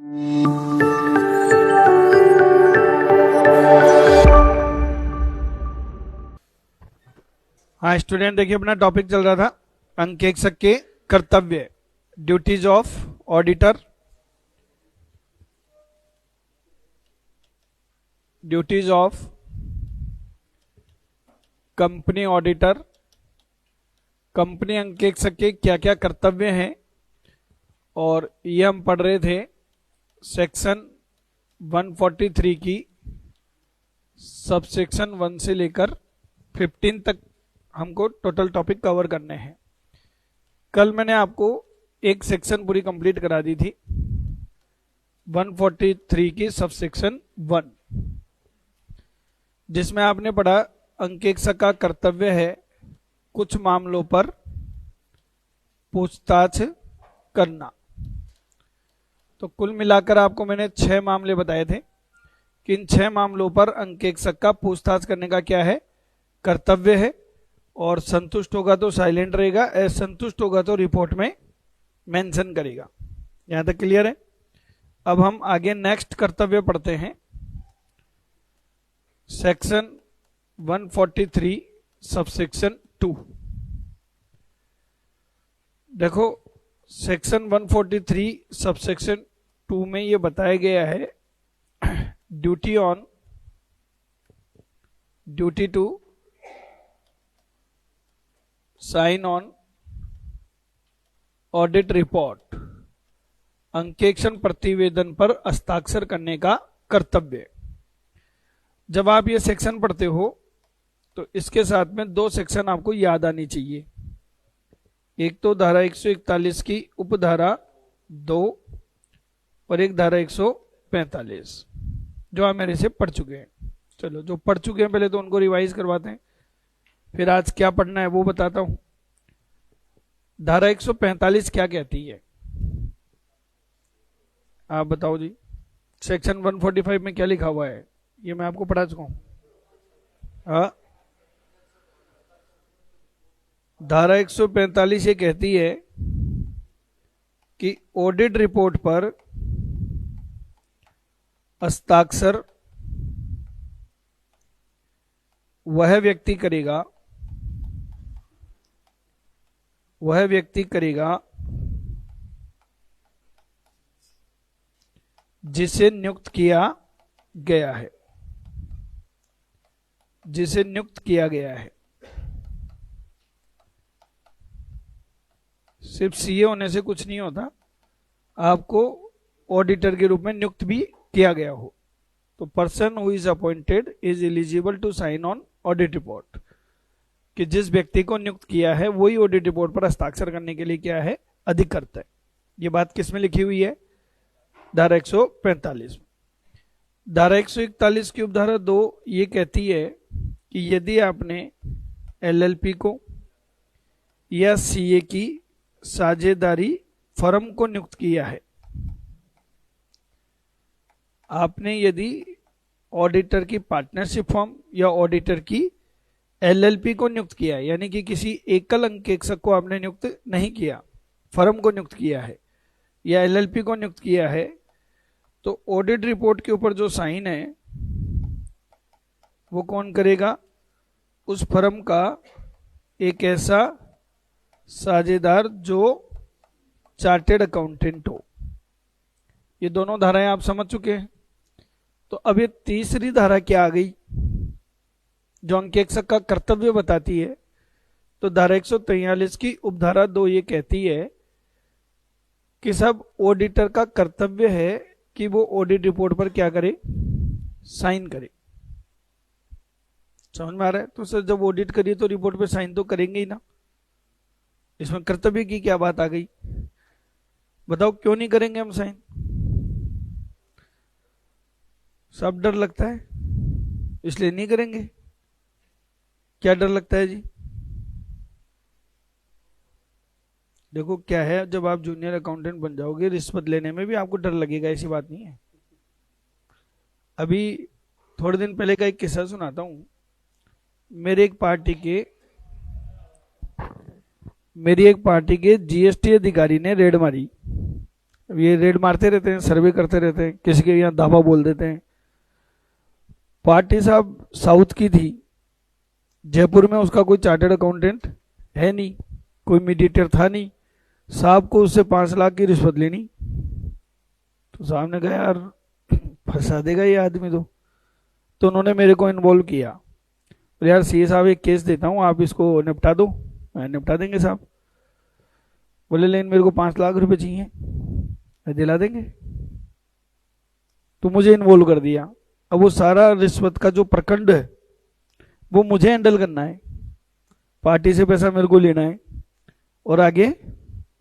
हाँ स्टूडेंट, देखिए अपना टॉपिक चल रहा था अंकेक्षक के कर्तव्य, duties of auditor, duties of company auditor, company अंकेक्षक के क्या क्या कर्तव्य हैं। और ये हम पढ़ रहे थे सेक्शन 143 की सबसेक्शन 1 से लेकर 15 तक हमको टोटल टॉपिक कवर करने हैं। कल मैंने आपको एक सेक्शन पूरी कंप्लीट करा दी थी 143 की सबसेक्शन 1, जिसमें आपने पढ़ा अंकेक्षक का कर्तव्य है कुछ मामलों पर पूछताछ करना। तो कुल मिलाकर आपको मैंने 6 मामले बताए थे कि इन 6 मामलों पर अंकेक्षक का पूछताछ करने का क्या है, कर्तव्य है। और संतुष्ट होगा तो साइलेंट रहेगा, असंतुष्ट होगा तो रिपोर्ट में मेंशन करेगा। यहां तक क्लियर है। अब हम आगे नेक्स्ट कर्तव्य पढ़ते हैं, सेक्शन 143 सबसेक्शन 2। देखो सेक्शन 143 सबसेक्शन 2 में ये बताया गया है duty to sign on audit report, अंकेक्षण प्रतिवेदन पर हस्ताक्षर करने का कर्तव्य। जब आप ये सेक्शन पढ़ते हो तो इसके साथ में 2 सेक्शन आपको याद आनी चाहिए। एक तो धारा 141 की उपधारा 2 और एक धारा 145, जो आप मेरे से पढ़ चुके हैं। चलो जो पढ़ चुके हैं पहले तो उनको रिवाइज करवाते हैं, फिर आज क्या पढ़ना है वो बताता हूं। धारा 145 क्या कहती है, आप बताओ जी। सेक्शन 145 में क्या लिखा हुआ है, ये मैं आपको पढ़ा चुका हूं। हाँ, धारा 145 ये कहती है कि ऑडिट रिपोर्ट पर हस्ताक्षर वह व्यक्ति करेगा जिसे नियुक्त किया गया है, जिसे नियुक्त किया गया है। सिर्फ सीए होने से कुछ नहीं होता, आपको ऑडिटर के रूप में नियुक्त भी किया गया हो। तो person who is appointed is eligible to sign on audit report, कि जिस व्यक्ति को नियुक्त किया है वही ऑडिट रिपोर्ट पर हस्ताक्षर करने के लिए क्या है, अधिकृत है। ये बात किस में लिखी हुई है, धारा 145 में। धारा 141 की उपधारा 2 ये कहती है कि यदि आपने एलएलपी को या सीए की साझेदारी फर्म को नियुक्त किया है, आपने यदि ऑडिटर की पार्टनरशिप फर्म या ऑडिटर की एलएलपी को नियुक्त किया है, यानी कि किसी एकल अंकेक्षक को आपने नियुक्त नहीं किया, फर्म को नियुक्त किया है या एलएलपी को नियुक्त किया है, तो ऑडिट रिपोर्ट के ऊपर जो साइन है वो कौन करेगा, उस फर्म का एक ऐसा साझेदार जो चार्टेड अकाउंटेंट हो। ये दोनों धाराएं आप समझ चुके हैं। तो अब ये तीसरी धारा क्या आ गई जो अंकेक्षक का कर्तव्य बताती है। तो धारा 143 की उपधारा 2 ये कहती है कि सब ऑडिटर का कर्तव्य है कि वो ऑडिट रिपोर्ट पर क्या करे, साइन करे। समझ में आ रहा है। तो सर जब ऑडिट करिए तो रिपोर्ट पे साइन तो करेंगे ही ना, इसमें कर्तव्य की क्या बात आ गई, बताओ क्यों नहीं करेंगे हम साइन। सब डर लगता है इसलिए नहीं करेंगे। क्या डर लगता है जी, देखो क्या है, जब आप जूनियर अकाउंटेंट बन जाओगे रिश्वत लेने में भी आपको डर लगेगा, ऐसी बात नहीं है। अभी थोड़े दिन पहले का एक किस्सा सुनाता हूं। मेरी एक पार्टी के जीएसटी अधिकारी ने रेड मारी ये रेड मारते रहते हैं, सर्वे करते रहते हैं, किसी के यहाँ दावा बोल देते हैं। पार्टी साहब साउथ की थी, जयपुर में उसका कोई चार्टर्ड अकाउंटेंट है नहीं, कोई मीडिएटर था नहीं, साहब को उससे 5 लाख की रिश्वत लेनी। तो साहब ने कहा यार फंसा देगा ये आदमी तो उन्होंने मेरे को इन्वॉल्व किया। तो यार सीए साहब एक केस देता हूँ, आप इसको निपटा दो। मैं निपटा देंगे साहब। बोले लेकिन मेरे को 5 लाख रुपए चाहिए। मैं दिला देंगे। तो मुझे इन्वॉल्व कर दिया। अब वो सारा रिश्वत का जो प्रखंड है वो मुझे हैंडल करना है, पार्टी से पैसा मेरे को लेना है और आगे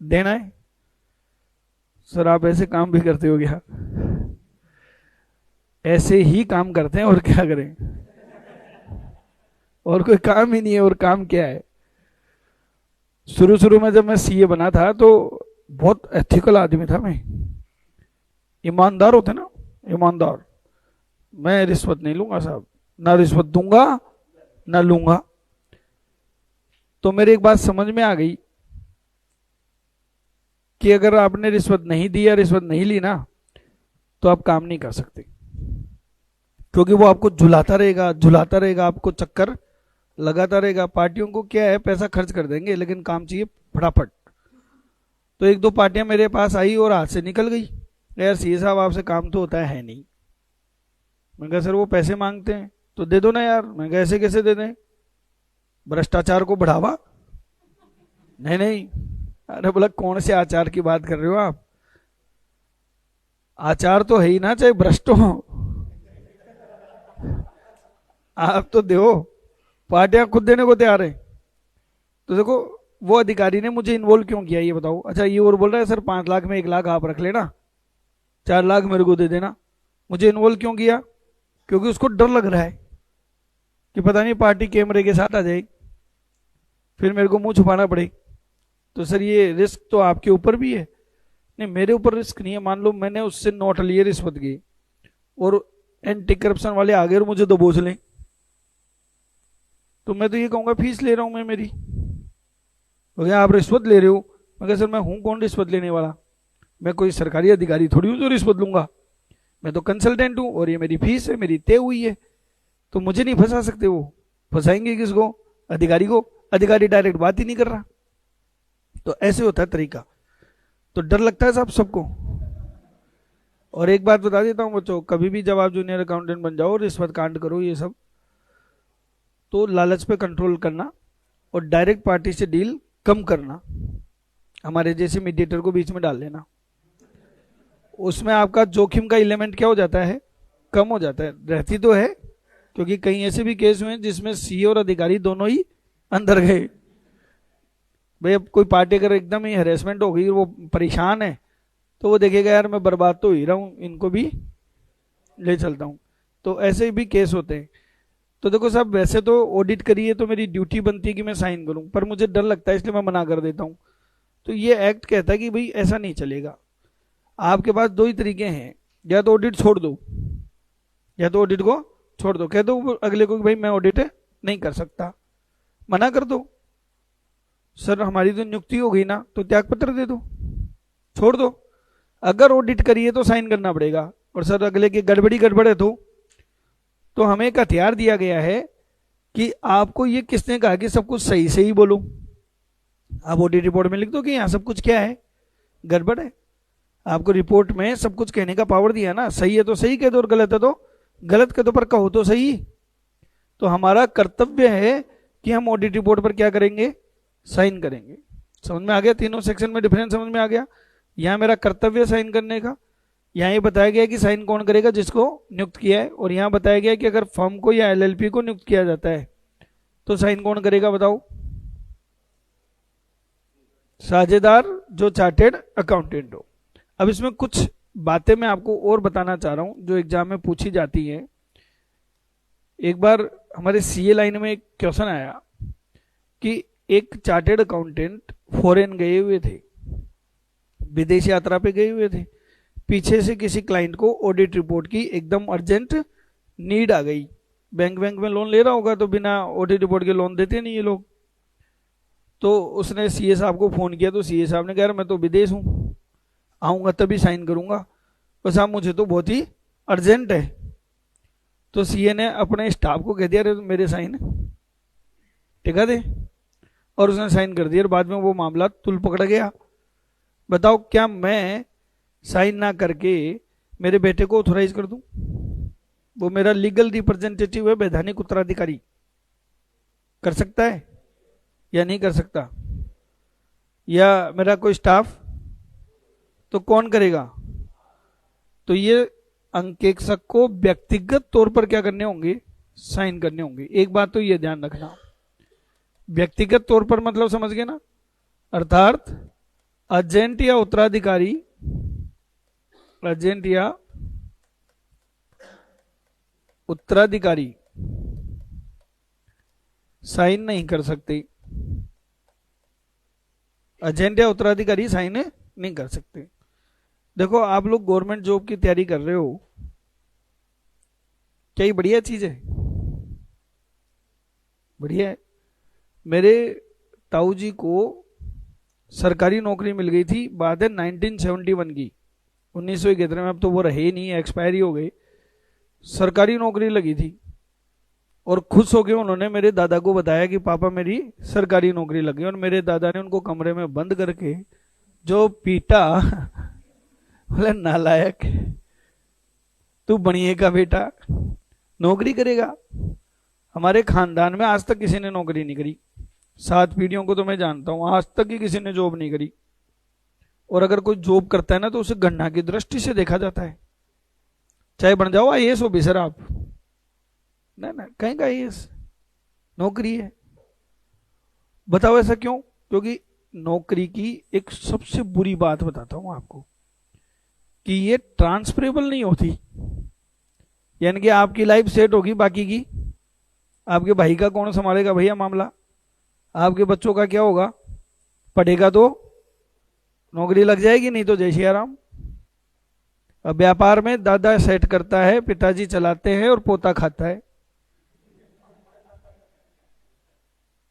देना है। सर आप ऐसे काम भी करते हो क्या? ऐसे ही काम करते हैं, और क्या करें, और कोई काम ही नहीं है। और काम क्या है? शुरू शुरू में जब मैं सीए बना था तो बहुत एथिकल आदमी था मैं, ईमानदार होते ना, ईमानदार। मैं रिश्वत नहीं लूंगा साहब, ना रिश्वत दूंगा ना लूंगा। तो मेरी एक बात समझ में आ गई कि अगर आपने रिश्वत नहीं दी या रिश्वत नहीं ली ना तो आप काम नहीं कर सकते, क्योंकि वो आपको झुलाता रहेगा, आपको चक्कर लगाता रहेगा। पार्टियों को क्या है, पैसा खर्च कर देंगे लेकिन काम चाहिए फटाफट। तो 1-2 पार्टियां मेरे पास आई और हाथ से निकल गई। यार सीए साहब आपसे काम तो होता है नहीं। मैं कहा सर वो पैसे मांगते हैं तो दे दो ना यार। मैं कहा ऐसे कैसे दे दें, भ्रष्टाचार को बढ़ावा? नहीं नहीं। अरे बोला कौन से आचार की बात कर रहे हो आप? आचार तो है ही ना, चाहे भ्रष्ट हो। आप तो दो, पार्टियां खुद देने को तैयार है। तो देखो वो अधिकारी ने मुझे इन्वॉल्व क्यों किया ये बताओ। अच्छा ये और बोल रहा है सर 5 लाख में 1 लाख आप रख लेना, 4 लाख मेरे को दे देना। मुझे इन्वॉल्व क्यों किया? क्योंकि उसको डर लग रहा है कि पता नहीं पार्टी कैमरे के साथ आ जाएगी, फिर मेरे को मुंह छुपाना पड़े। तो सर ये रिस्क तो आपके ऊपर भी है। नहीं मेरे ऊपर रिस्क नहीं है। मान लो मैंने उससे नोट लिए रिश्वत की और एंटी करप्शन वाले आ गए और मुझे दबोच लें, तो मैं तो ये कहूंगा फीस ले रहा हूं मैं मेरी। तो आप रिश्वत ले रहे हो? मैं सर मैं हूं कौन रिश्वत लेने वाला? मैं कोई सरकारी अधिकारी थोड़ी हूं जो रिश्वत लूंगा। मैं तो कंसल्टेंट हूं और ये मेरी फीस है, मेरी तय हुई है। तो मुझे नहीं फंसा सकते। वो फंसाएंगे किसको? अधिकारी को। अधिकारी डायरेक्ट बात ही नहीं कर रहा। तो ऐसे होता है तरीका। तो डर लगता है साहब सबको। और एक बात बता देता हूं बच्चों, कभी भी जब आप जूनियर अकाउंटेंट बन जाओ, रिश्वत कांड करो ये सब, तो लालच पे कंट्रोल करना और डायरेक्ट पार्टी से डील कम करना। हमारे जैसे मीडिएटर को बीच में डाल लेना, उसमें आपका जोखिम का एलिमेंट क्या हो जाता है? कम हो जाता है। रहती तो है, क्योंकि कई ऐसे भी केस हुए जिसमें सीए और अधिकारी दोनों ही अंदर गए। भाई अब कोई पार्टी अगर एकदम ही हैरेसमेंट हो गई, वो परेशान है, तो वो देखेगा यार मैं बर्बाद तो ही रहा हूं, इनको भी ले चलता हूं। तो ऐसे भी केस होते हैं। तो देखो साहब वैसे तो ऑडिट करिए तो मेरी ड्यूटी बनती है कि मैं साइन करूं, पर मुझे डर लगता है इसलिए मैं मना कर देता हूं। तो ये एक्ट कहता है कि भाई ऐसा नहीं चलेगा। आपके पास 2 ही तरीके हैं, या तो ऑडिट छोड़ दो, या तो ऑडिट को छोड़ दो। कह दो अगले को कि भाई मैं ऑडिट नहीं कर सकता, मना कर दो। सर हमारी तो नियुक्ति हो गई ना, तो त्याग पत्र दे दो, छोड़ दो। अगर ऑडिट करिए तो साइन करना पड़ेगा। और सर अगले की गड़बड़ है तो हमें एक हथियार दिया गया है कि आपको ये किसने कहा कि सब कुछ सही से ही बोलो। आप ऑडिट रिपोर्ट में लिख दो कि यहाँ सब कुछ क्या है, गड़बड़ है। आपको रिपोर्ट में सब कुछ कहने का पावर दिया ना, सही है तो सही कह दो और गलत है तो गलत कह दो, पर कहो तो सही। तो हमारा कर्तव्य है कि हम ऑडिट रिपोर्ट पर क्या करेंगे? साइन करेंगे। समझ में आ गया? तीनों सेक्शन में डिफरेंस समझ में आ गया? यहाँ मेरा कर्तव्य साइन करने का, यहाँ ये बताया गया कि साइन कौन करेगा? जिसको नियुक्त किया है। और यहाँ बताया गया कि अगर फर्म को या एलएलपी को नियुक्त किया जाता है तो साइन कौन करेगा बताओ? साझेदार जो चार्टेड अकाउंटेंट हो। अब इसमें कुछ बातें मैं आपको और बताना चाह रहा हूं जो एग्जाम में पूछी जाती हैं। एक बार हमारे सीए लाइन में एक क्वेश्चन आया कि एक चार्टेड अकाउंटेंट फॉरेन गए हुए थे, विदेश यात्रा पे गए हुए थे। पीछे से किसी क्लाइंट को ऑडिट रिपोर्ट की एकदम अर्जेंट नीड आ गई। बैंक में लोन ले रहा होगा तो बिना ऑडिट रिपोर्ट के लोन देते नहीं ये लोग। तो उसने सीए साहब को फोन किया, तो सीए साहब ने कहा मैं तो विदेश हूं, आऊँगा तभी साइन करूँगा, बस साहब मुझे तो बहुत ही अर्जेंट है। तो सीए ने अपने स्टाफ को कह दिया अरे मेरे साइन टिका दे, और उसने साइन कर दिया और बाद में वो मामला तुल पकड़ गया। बताओ क्या मैं साइन ना करके मेरे बेटे को ऑथोराइज कर दूं? वो मेरा लीगल रिप्रेजेंटेटिव है, वैधानिक उत्तराधिकारी, कर सकता है या नहीं कर सकता? या मेरा कोई स्टाफ? तो कौन करेगा? तो ये अंकेक्षक को व्यक्तिगत तौर पर क्या करने होंगे? साइन करने होंगे। एक बात तो ये ध्यान रखना, व्यक्तिगत तौर पर मतलब समझ गए ना, अर्थात एजेंट या उत्तराधिकारी, एजेंट या उत्तराधिकारी साइन नहीं कर सकते। एजेंट या उत्तराधिकारी साइन नहीं कर सकते। देखो आप लोग गवर्नमेंट जॉब की तैयारी कर रहे हो, क्या ये बढ़िया चीज है? बढ़िया है। मेरे ताऊ जी को सरकारी नौकरी मिल गई थी, बात है 1971 की, 1971 में, अब तो वो रहे ही नहीं, एक्सपायर ही हो गए। सरकारी नौकरी लगी थी और खुश होकर उन्होंने मेरे दादा को बताया कि पापा मेरी सरकारी नौकरी लगी, और मेरे दादा ने उनको कमरे में बंद करके जो पीटा, बोले नालायक, तू बनिए का बेटा नौकरी करेगा। हमारे खानदान में आज तक किसी ने नौकरी नहीं करी, 7 पीढ़ियों को तो मैं जानता हूं, आज तक ही किसी ने जॉब नहीं करी। और अगर कोई जॉब करता है ना तो उसे गणना की दृष्टि से देखा जाता है, चाहे बन जाओ आईएएस ऑफिसर आप, ना ना कहीं का आईएएस नौकरी है। बताओ ऐसा क्यों? क्योंकि नौकरी की एक सबसे बुरी बात बताता हूं आपको कि ये ट्रांसफरेबल नहीं होती। यानी कि आपकी लाइफ सेट होगी, बाकी की आपके भाई का कौन संभालेगा भैया मामला? आपके बच्चों का क्या होगा? पढ़ेगा तो नौकरी लग जाएगी, नहीं तो जय श्री राम। अब व्यापार में दादा सेट करता है, पिताजी चलाते हैं और पोता खाता है।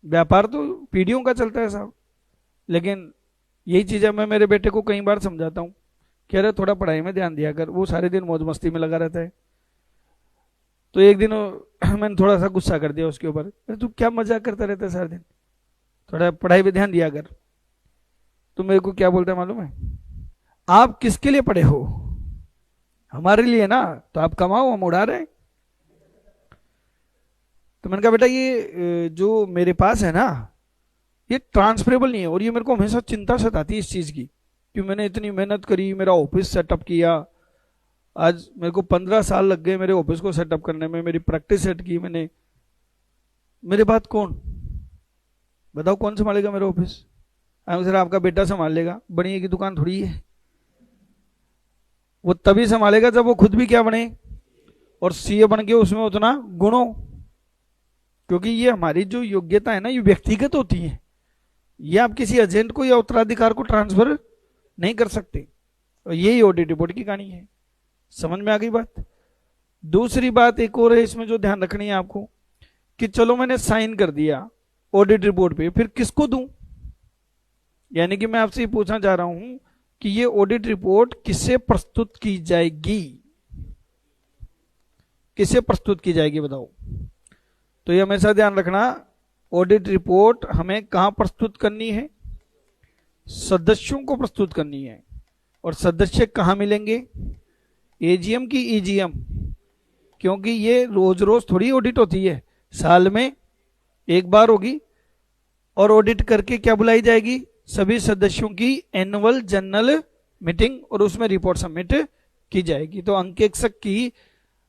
व्यापार तो पीढ़ियों का चलता है साहब। लेकिन यही चीजें मैं मेरे बेटे को कई बार समझाता हूँ कि अरे थोड़ा पढ़ाई में ध्यान दिया कर, वो सारे दिन मौज मस्ती में लगा रहता है। तो एक दिन मैंने थोड़ा सा गुस्सा कर दिया उसके ऊपर, अरे तू क्या मजाक करता रहता है सारे दिन, थोड़ा पढ़ाई पे ध्यान दिया कर। तो मेरे को क्या बोलता है मालूम है? आप किसके लिए पढ़े हो? हमारे लिए ना, तो आप कमाओ, हम उड़ा रहे हैं। तो मैंने कहा बेटा ये जो मेरे पास है ना ये ट्रांसफरेबल नहीं है, और ये मेरे को हमेशा चिंता सताती है इस चीज की कि मैंने इतनी मेहनत करी, मेरा ऑफिस सेटअप किया, आज मेरे को 15 साल लग गए मेरे ऑफिस को सेटअप करने में, मेरी प्रैक्टिस सेट की मैंने, मेरे बाद कौन? बताओ कौन संभालेगा मेरा ऑफिस? सर आपका बेटा संभाल लेगा, बनिए की दुकान थोड़ी है। वो तभी संभालेगा जब वो खुद भी क्या बने, और सीए बन के उसमें उतना गुण हो। क्योंकि ये हमारी जो योग्यता है ना ये व्यक्तिगत होती है, ये आप किसी एजेंट को या उत्तराधिकार को ट्रांसफर नहीं कर सकते। और यही ऑडिट रिपोर्ट की कहानी है। समझ में आ गई बात? दूसरी बात एक और है इसमें जो ध्यान रखनी है आपको कि चलो मैंने साइन कर दिया ऑडिट रिपोर्ट पे, फिर किसको दूं? यानी कि मैं आपसे ये पूछना चाह रहा हूं कि ये ऑडिट रिपोर्ट किससे प्रस्तुत की जाएगी? किससे प्रस्तुत की जाएगी बताओ? तो ये हमेशा ध्यान रखना, ऑडिट रिपोर्ट हमें कहां प्रस्तुत करनी है? सदस्यों को प्रस्तुत करनी है। और सदस्य कहां मिलेंगे? एजीएम की ईजीएम, क्योंकि ये रोज रोज थोड़ी ऑडिट होती है, साल में एक बार होगी। और ऑडिट करके क्या बुलाई जाएगी? सभी सदस्यों की एनुअल जनरल मीटिंग, और उसमें रिपोर्ट सबमिट की जाएगी। तो अंकेक्षक की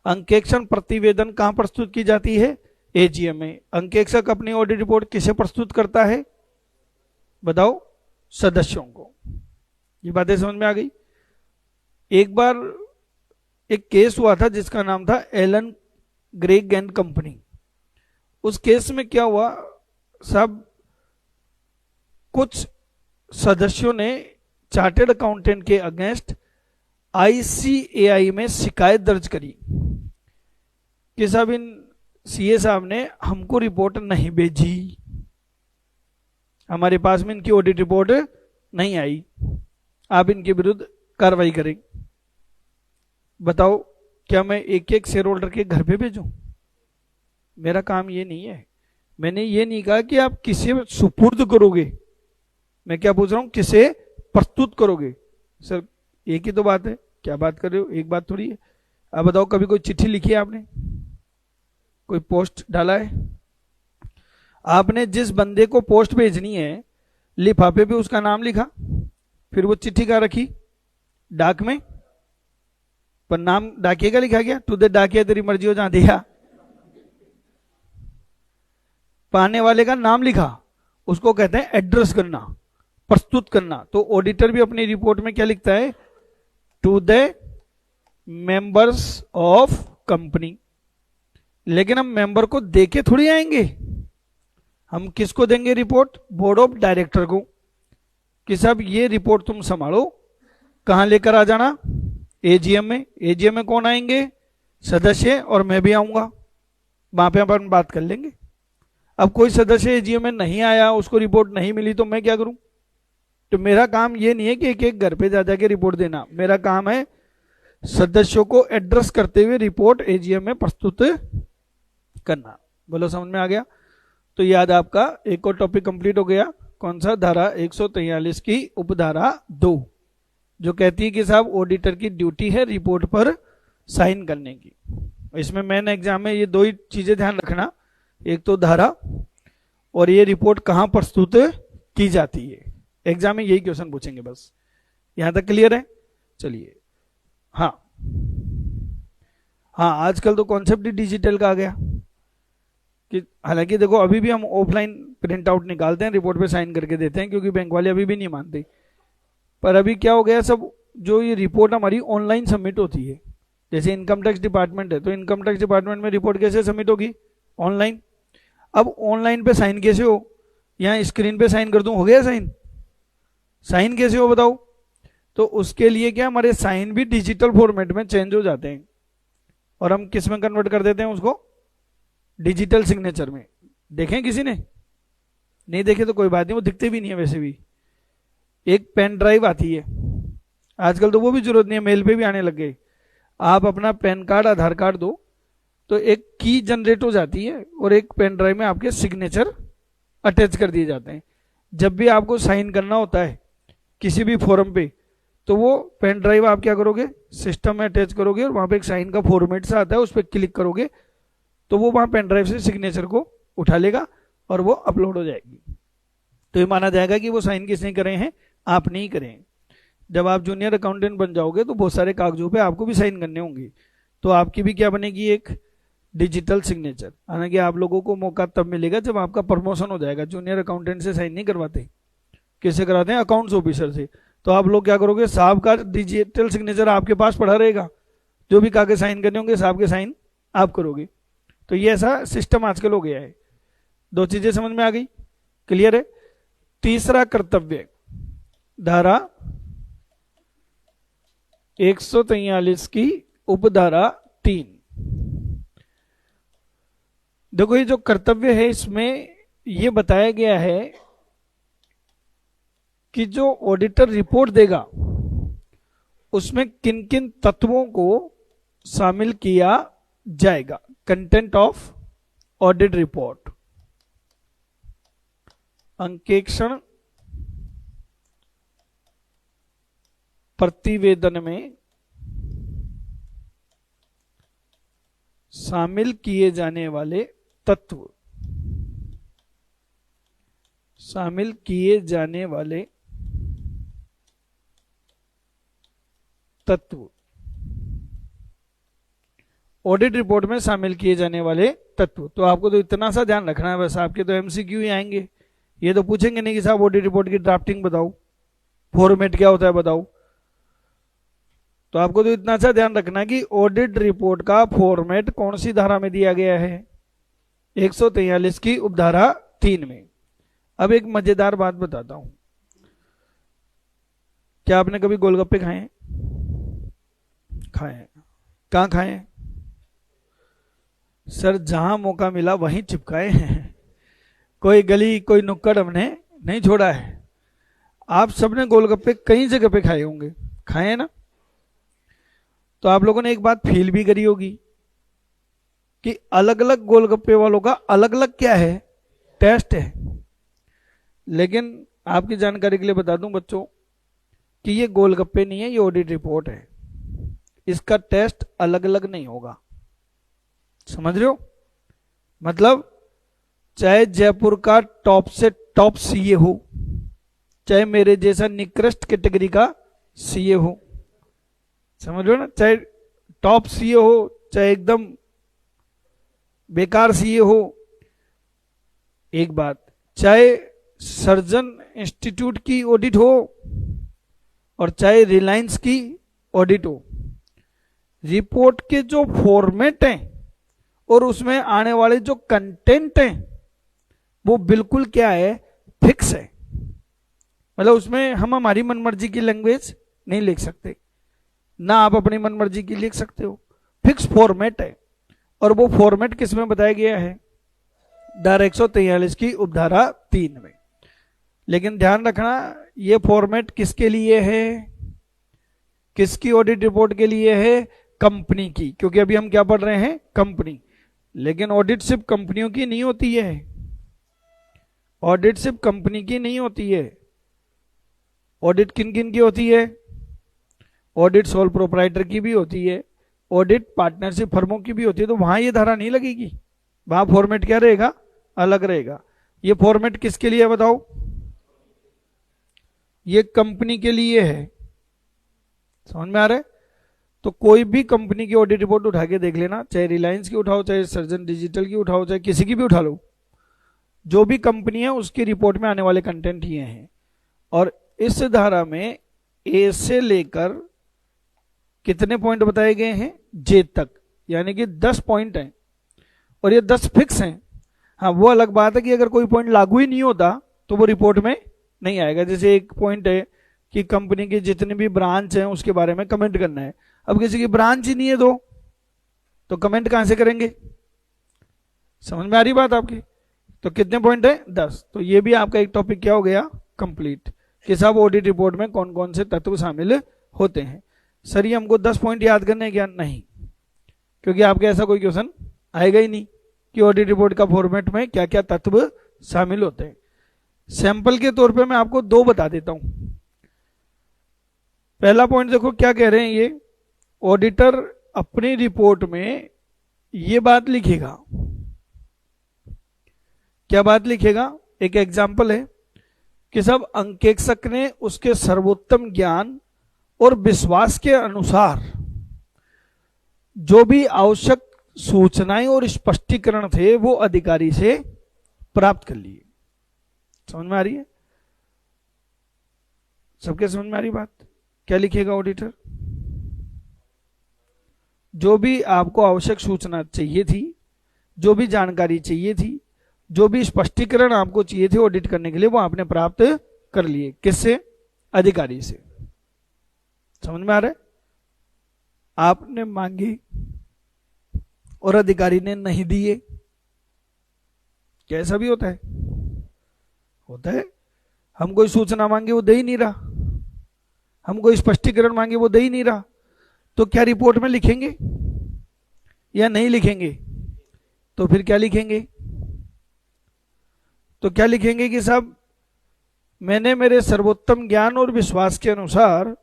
अंकेक्षण प्रतिवेदन कहां प्रस्तुत की जाती है? एजीएम में। अंकेक्षक अपनी ऑडिट रिपोर्ट किसे प्रस्तुत करता है बताओ? सदस्यों को। ये बातें समझ में आ गई? एक बार एक केस हुआ था जिसका नाम था एलन ग्रेग एंड कंपनी। उस केस में क्या हुआ साहब, कुछ सदस्यों ने चार्टेड अकाउंटेंट के अगेंस्ट आईसीएआई में शिकायत दर्ज करी कि साहब इन सीए साहब ने हमको रिपोर्ट नहीं भेजी, हमारे पास में इनकी ऑडिट रिपोर्ट नहीं आई, आप इनके विरुद्ध कार्रवाई करेंगे। बताओ, क्या मैं एक एक शेयर होल्डर के घर पे भेजूं? मेरा काम ये नहीं है। मैंने ये नहीं कहा कि आप किसे सुपुर्द करोगे, मैं क्या पूछ रहा हूं, किसे प्रस्तुत करोगे। सर एक ही तो बात है, क्या बात कर रहे हो, एक बात थोड़ी है। अब बताओ, कभी कोई चिट्ठी लिखी है आपने, कोई पोस्ट डाला है? आपने जिस बंदे को पोस्ट भेजनी है, लिफाफे पे उसका नाम लिखा, फिर वो चिट्ठी कहाँ रखी? डाक में। पर नाम डाकिए का लिखा गया, टू द डाकिया तेरी मर्जी हो जहां दिया। पाने वाले का नाम लिखा, उसको कहते हैं एड्रेस करना, प्रस्तुत करना। तो ऑडिटर भी अपनी रिपोर्ट में क्या लिखता है? To the members of company. लेकिन हम मेंबर को देके थोड़ी आएंगे, हम किसको देंगे रिपोर्ट? बोर्ड ऑफ डायरेक्टर को, कि साहब ये रिपोर्ट तुम संभालो, कहां लेकर आ जाना? एजीएम में। एजीएम में कौन आएंगे? सदस्य, और मैं भी आऊंगा, वहां पे अपन बात कर लेंगे। अब कोई सदस्य एजीएम में नहीं आया, उसको रिपोर्ट नहीं मिली, तो मैं क्या करूं? तो मेरा काम ये नहीं है कि एक एक घर पे जा जाके रिपोर्ट देना, मेरा काम है सदस्यों को एड्रेस करते हुए रिपोर्ट एजीएम में प्रस्तुत करना। बोलो समझ में आ गया? तो याद आपका एक और टॉपिक कंप्लीट हो गया। कौन सा? धारा 143 की उपधारा 2, जो कहती है कि साहब ऑडिटर की ड्यूटी है रिपोर्ट पर साइन करने की। इसमें मेन एग्जाम में ये दो ही चीजें ध्यान रखना, एक तो धारा, और ये रिपोर्ट कहां प्रस्तुत की जाती है। एग्जाम में यही क्वेश्चन पूछेंगे बस। यहां तक क्लियर है? चलिए। हाँ हाँ, आजकल तो कॉन्सेप्ट ही डिजिटल का आ गया, कि हालांकि देखो अभी भी हम ऑफलाइन प्रिंट आउट निकालते हैं, रिपोर्ट पे साइन करके देते हैं, क्योंकि बैंक वाले अभी भी नहीं मानते। पर अभी क्या हो गया, सब जो ये रिपोर्ट हमारी ऑनलाइन सबमिट होती है। जैसे इनकम टैक्स डिपार्टमेंट है, तो इनकम टैक्स डिपार्टमेंट में रिपोर्ट कैसे सबमिट होगी? ऑनलाइन। अब ऑनलाइन पे साइन कैसे हो? यहाँ स्क्रीन पे साइन कर दूं, हो गया साइन? साइन कैसे हो बताओ? तो उसके लिए क्या, हमारे साइन भी डिजिटल फॉर्मेट में चेंज हो जाते हैं, और हम किस में कन्वर्ट कर देते हैं उसको? डिजिटल सिग्नेचर में। देखें किसी ने? नहीं देखे तो कोई बात नहीं, वो दिखते भी नहीं है वैसे भी। एक पेन ड्राइव आती है आजकल, तो वो भी जरूरत नहीं है, मेल पे भी आने लग गए। आप अपना पैन कार्ड, आधार कार्ड दो, तो एक की जनरेट हो जाती है, और एक पेन ड्राइव में आपके सिग्नेचर अटैच कर दिए जाते हैं। जब भी आपको साइन करना होता है किसी भी फॉर्म पे, तो वो पेन ड्राइव आप क्या करोगे? सिस्टम में अटैच करोगे, और वहां पे एक साइन का फॉर्मेट सा आता है, उस पर क्लिक करोगे तो वो वहां पेन ड्राइव से सिग्नेचर को उठा लेगा, और वो अपलोड हो जाएगी। तो ये माना जाएगा कि वो साइन किसने करे हैं? आपने ही करे हैं। जब आप जूनियर अकाउंटेंट बन जाओगे तो बहुत सारे कागजों पे आपको भी साइन करने होंगे, तो आपकी भी क्या बनेगी? एक डिजिटल सिग्नेचर। हालांकि आप लोगों को मौका तब मिलेगा जब आपका प्रमोशन हो जाएगा। जूनियर अकाउंटेंट से साइन नहीं करवाते, किससे कराते हैं? अकाउंट्स ऑफिसर से। तो आप लोग क्या करोगे? साहब का डिजिटल सिग्नेचर आपके पास पड़ा रहेगा, जो भी कागज साइन करने होंगे साहब के साइन आप करोगे। तो ये ऐसा सिस्टम आजकल हो गया है। दो चीजें समझ में आ गई? क्लियर है? तीसरा कर्तव्य, धारा 143 की उपधारा 3। देखो ये जो कर्तव्य है, इसमें ये बताया गया है कि जो ऑडिटर रिपोर्ट देगा उसमें किन किन तत्वों को शामिल किया जाएगा। कंटेंट ऑफ ऑडिट रिपोर्ट, अंकेक्षण प्रतिवेदन में शामिल किए जाने वाले तत्व, शामिल किए जाने वाले तत्व, ऑडिट रिपोर्ट में शामिल किए जाने वाले तत्व। तो आपको तो इतना सा ध्यान रखना है बस, आपके तो एमसीक्यू ही आएंगे। ये तो पूछेंगे नहीं कि साहब ऑडिट रिपोर्ट की ड्राफ्टिंग बताओ, फॉर्मेट क्या होता है बताओ। तो आपको तो इतना सा ध्यान रखना कि ऑडिट रिपोर्ट का फॉर्मेट कौन सी धारा में दिया गया है? 143 की उपधारा 3 में। अब एक मजेदार बात बताता हूं, क्या आपने कभी गोलगप्पे खाए हैं? खाए हैं। कहां खाए हैं? सर जहां मौका मिला वहीं चिपकाए हैं। कोई गली कोई नुक्कड़ हमने नहीं छोड़ा है। आप सबने गोलगप्पे कई जगह पे खाए होंगे, खाए हैं ना? तो आप लोगों ने एक बात फील भी करी होगी कि अलग अलग गोलगप्पे वालों का अलग अलग क्या है, टेस्ट है। लेकिन आपकी जानकारी के लिए बता दूं बच्चों कि ये गोलगप्पे नहीं है, ये ऑडिट रिपोर्ट है। इसका टेस्ट अलग अलग नहीं होगा, समझ रहे हो? मतलब चाहे जयपुर का टॉप से टॉप सीए हो, चाहे मेरे जैसा निकृष्ट कैटेगरी का सीए हो, समझ रहे हो ना, चाहे टॉप सीए हो चाहे एकदम बेकार सीए हो, एक बात, चाहे सर्जन इंस्टीट्यूट की ऑडिट हो और चाहे रिलायंस की ऑडिट हो, रिपोर्ट के जो फॉर्मेट हैं और उसमें आने वाले जो कंटेंट हैं वो बिल्कुल क्या है, फिक्स है। मतलब उसमें हम हमारी मनमर्जी की लैंग्वेज नहीं लिख सकते, ना आप अपनी मनमर्जी की लिख सकते हो, फिक्स फॉर्मेट है। और वो फॉर्मेट किस में बताया गया है, धारा 143 की उपधारा 3 में। लेकिन ध्यान रखना ये फॉर्मेट किसके लिए है, किसकी ऑडिट रिपोर्ट के लिए है, कंपनी की, क्योंकि अभी हम क्या पढ़ रहे हैं, कंपनी। लेकिन ऑडिट सिर्फ कंपनियों की नहीं होती है, ऑडिट सिर्फ कंपनी की नहीं होती है। ऑडिट किन किन की होती है, ऑडिट सोल प्रोप्राइटर की भी होती है, ऑडिट पार्टनरशिप फर्मों की भी होती है। तो वहां ये धारा नहीं लगेगी, वहां फॉर्मेट क्या रहेगा, अलग रहेगा। ये फॉर्मेट किसके लिए है बताओ, ये कंपनी के लिए है, समझ में आ रहा है? तो कोई भी कंपनी की ऑडिट रिपोर्ट उठा के देख लेना, चाहे रिलायंस की उठाओ, चाहे सर्जन डिजिटल की उठाओ, चाहे किसी की भी उठा लो, जो भी कंपनी है उसकी रिपोर्ट में आने वाले कंटेंट ये हैं। और इस धारा में ए से लेकर कितने पॉइंट बताए गए हैं, जे तक, यानी कि 10 पॉइंट हैं और ये 10 फिक्स हैं। हाँ वो अलग बात है कि अगर कोई पॉइंट लागू ही नहीं होता तो वो रिपोर्ट में नहीं आएगा। जैसे एक पॉइंट है कि कंपनी के जितने भी ब्रांच हैं उसके बारे में कमेंट करना है। अब किसी की ब्रांच ही नहीं है तो कमेंट कहां से करेंगे, समझ में आ रही बात आपकी? तो कितने पॉइंट है, 10। तो ये भी आपका एक टॉपिक क्या हो गया, कंप्लीट, कि सब ऑडिट रिपोर्ट में कौन कौन से तत्व शामिल होते हैं। सर ये हमको 10 पॉइंट याद करने हैं क्या, नहीं, क्योंकि आपके ऐसा कोई क्वेश्चन आएगा ही नहीं कि ऑडिट रिपोर्ट का फॉर्मेट में क्या क्या तत्व शामिल होते हैं। सैंपल के तौर पे मैं आपको 2 बता देता हूं। पहला पॉइंट देखो क्या कह रहे हैं, ये ऑडिटर अपनी रिपोर्ट में ये बात लिखेगा, क्या बात लिखेगा, एक एग्जांपल है कि सब अंकेक्षक ने उसके सर्वोत्तम ज्ञान और विश्वास के अनुसार जो भी आवश्यक सूचनाएं और स्पष्टीकरण थे वो अधिकारी से प्राप्त कर लिए। समझ में आ रही है, सबके समझ में आ रही बात? क्या लिखेगा ऑडिटर, जो भी आपको आवश्यक सूचना चाहिए थी, जो भी जानकारी चाहिए थी, जो भी स्पष्टीकरण आपको चाहिए थे ऑडिट करने के लिए, वो आपने प्राप्त कर लिए। किससे, अधिकारी से। समझ में आ रहा है? आपने मांगी और अधिकारी ने नहीं दिए, कैसा भी होता है, होता है। हम कोई सूचना मांगे वो दे ही नहीं रहा, हम कोई स्पष्टीकरण मांगे वो दे ही नहीं रहा, तो क्या रिपोर्ट में लिखेंगे या नहीं लिखेंगे? तो फिर क्या लिखेंगे, तो क्या लिखेंगे कि साहब मैंने मेरे सर्वोत्तम ज्ञान और विश्वास के अनुसार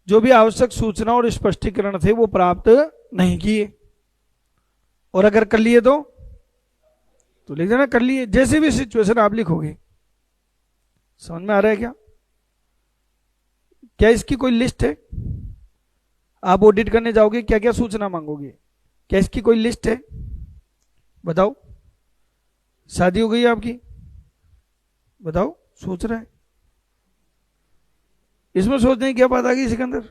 जो भी आवश्यक सूचना और स्पष्टीकरण थे वो प्राप्त नहीं किए, और अगर कर लिए तो लिख देना कर लिए। जैसे भी सिचुएशन आप लिखोगे, समझ में आ रहा है क्या? क्या इसकी कोई लिस्ट है? आप ऑडिट करने जाओगे क्या क्या सूचना मांगोगे, क्या इसकी कोई लिस्ट है? बताओ। शादी हो गई आपकी, बताओ, सोच रहा है, इसमें सोचने की क्या बात आ गई सिकंदर?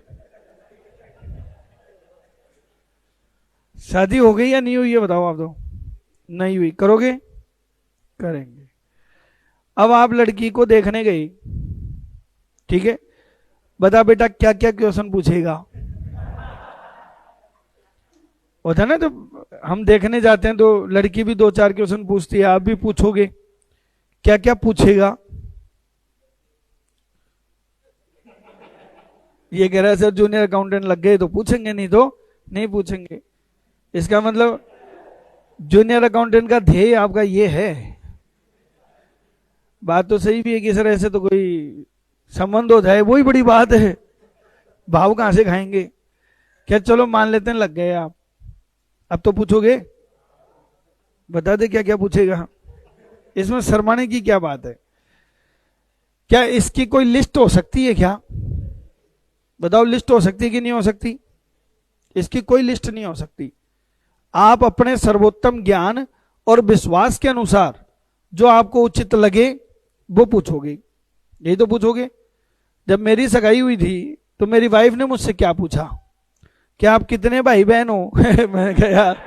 शादी हो गई या नहीं हुई है बताओ आप तो? नहीं हुई, करोगे? करेंगे। अब आप लड़की को देखने गई, ठीक है, बता बेटा क्या क्या क्वेश्चन पूछेगा? होता है ना, तो हम देखने जाते हैं तो लड़की भी 2-4 क्वेश्चन पूछती है, आप भी पूछोगे, क्या क्या पूछेगा? ये कह रहा है सर जूनियर अकाउंटेंट लग गए तो पूछेंगे, नहीं तो नहीं पूछेंगे। इसका मतलब जूनियर अकाउंटेंट का ध्येय आपका ये है। बात तो सही भी है कि सर ऐसे तो कोई संबंध हो जाए, वही बड़ी बात है, भाव कहां से खाएंगे। क्या चलो मान लेते हैं लग गए आप, अब तो पूछोगे, बता दे क्या क्या पूछेगा, इसमें शर्माने की क्या बात है। क्या इसकी कोई लिस्ट हो सकती है क्या? बताओ, लिस्ट हो सकती है कि नहीं हो सकती? इसकी कोई लिस्ट नहीं हो सकती। आप अपने सर्वोत्तम ज्ञान और विश्वास के अनुसार जो आपको उचित लगे वो पूछोगे, यही तो पूछोगे। जब मेरी सगाई हुई थी तो मेरी वाइफ ने मुझसे क्या पूछा, क्या आप कितने भाई बहन हो? मैंने कहा यार,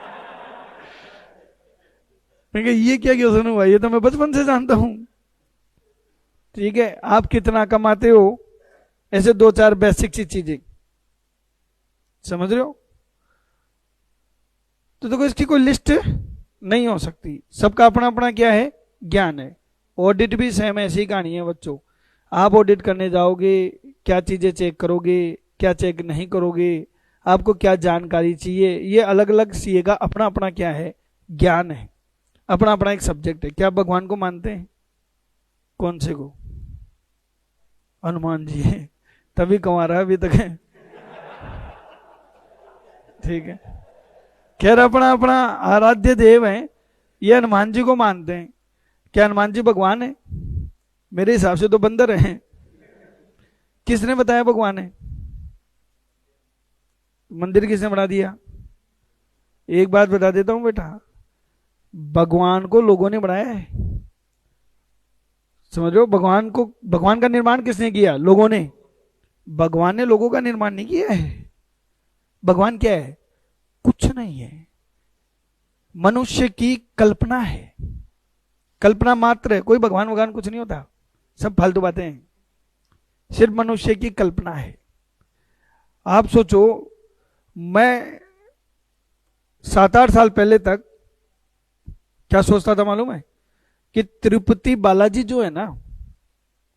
मैं कहा ये क्या क्वेश्चन हुआ, ये तो मैं बचपन से जानता हूं। ठीक है, आप कितना कमाते हो, ऐसे दो चार बेसिक सी चीजें, समझ रहे हो? तो देखो इसकी कोई लिस्ट नहीं हो सकती, सबका अपना अपना क्या है, ज्ञान है। ऑडिट भी सेम ऐसी ही कहानी है बच्चों। आप ऑडिट करने जाओगे, क्या चीजें चेक करोगे, क्या चेक नहीं करोगे, आपको क्या जानकारी चाहिए, ये अलग अलग सीए का अपना अपना क्या है, ज्ञान है, अपना अपना एक सब्जेक्ट है। क्या आप भगवान को मानते हैं? कौन से को? हनुमान जी है, तभी कमा रहा है अभी तक है। ठीक है, खैर अपना अपना आराध्य देव है, ये हनुमान जी को मानते हैं। क्या हनुमान जी भगवान है? मेरे हिसाब से तो बंदर हैं। किसने बताया भगवान है? मंदिर किसने बना दिया? एक बात बता देता हूं बेटा, भगवान को लोगों ने बनाया है, समझ रहे हो? भगवान को, भगवान का निर्माण किसने किया? लोगों ने। भगवान ने लोगों का निर्माण नहीं किया है। भगवान क्या है? कुछ नहीं है, मनुष्य की कल्पना है, कल्पना मात्र है। कोई भगवान भगवान कुछ नहीं होता, सब फालतू बातें हैं, सिर्फ मनुष्य की कल्पना है। आप सोचो, मैं 7-8 साल पहले तक क्या सोचता था मालूम है? कि तिरुपति बालाजी जो है ना,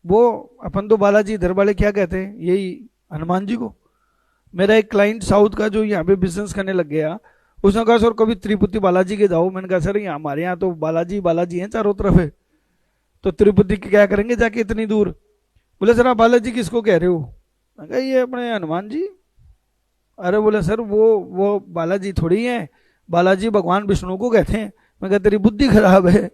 वो अपन तो बालाजी इधर वाले क्या कहते हैं, यही हनुमान जी को। मेरा एक क्लाइंट साउथ का जो यहाँ पे बिजनेस करने लग गया, उसने कहा सर कभी तिरुपति बालाजी के जाओ। मैंने कहा सर यहाँ हमारे यहाँ तो बालाजी बालाजी हैं चारों तरफ है, तो तिरुपति के क्या करेंगे जाके इतनी दूर? बोले सर आप बालाजी किसको कह रहे हो? मैं कहा ये अपने हनुमान जी। अरे बोले सर वो बालाजी थोड़ी है, बालाजी भगवान विष्णु को कहते हैं। मैं कहा तेरी बुद्धि खराब है,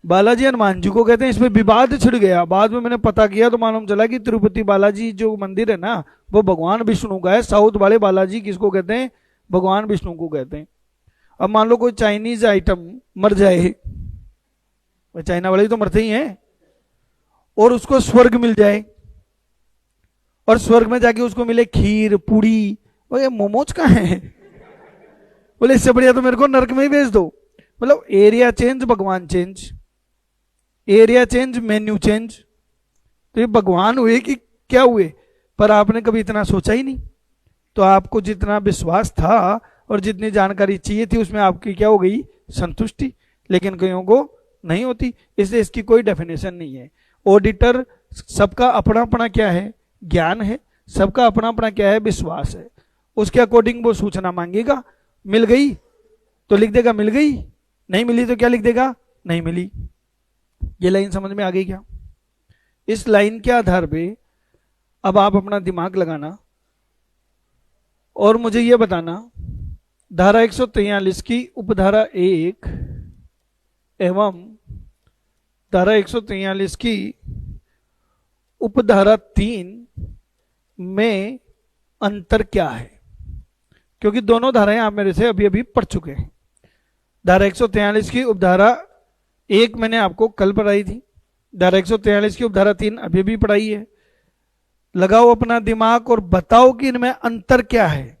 बालाजी हनुमान जी को कहते हैं। इसमें विवाद छिड़ गया, बाद में मैंने पता किया तो मालूम चला कि तिरुपति बालाजी जो मंदिर है ना, वो भगवान विष्णु का है। साउथ वाले बालाजी किसको कहते हैं? भगवान विष्णु को कहते हैं। अब मान लो कोई चाइनीज आइटम मर जाए, चाइना वाले तो मरते ही हैं, और उसको स्वर्ग मिल जाए, और स्वर्ग में जाके उसको मिले खीर पूड़ी, ये मोमोज कहाँ है? बोले इससे बढ़िया तो मेरे को नरक में ही भेज दो। मतलब एरिया चेंज भगवान change, area change menu change. तो ये भगवान हुए कि क्या हुए? पर आपने कभी इतना सोचा ही नहीं। तो आपको जितना विश्वास था और जितनी जानकारी चाहिए थी उसमें आपकी क्या हो गई? संतुष्टि। लेकिन कईयों को नहीं होती, इसलिए इसकी कोई डेफिनेशन नहीं है। ऑडिटर सबका अपना अपना क्या है? ज्ञान है, सबका अपना अपना क्या है? विश्वास है। उसके अकॉर्डिंग वो सूचना मांगेगा, मिल गई तो लिख देगा मिल गई, नहीं मिली तो क्या लिख देगा? नहीं मिली। ये लाइन समझ में आ गई क्या? इस लाइन के आधार पे अब आप अपना दिमाग लगाना और मुझे ये बताना, धारा 143 की उपधारा 1 एवं धारा 143 की उपधारा 3 में अंतर क्या है? क्योंकि दोनों धाराएं आप मेरे से अभी अभी पढ़ चुके हैं। धारा 143 की उपधारा 1 मैंने आपको कल पढ़ाई थी, धारा 143 की उपधारा 3 अभी भी पढ़ाई है। लगाओ अपना दिमाग और बताओ कि इनमें अंतर क्या है।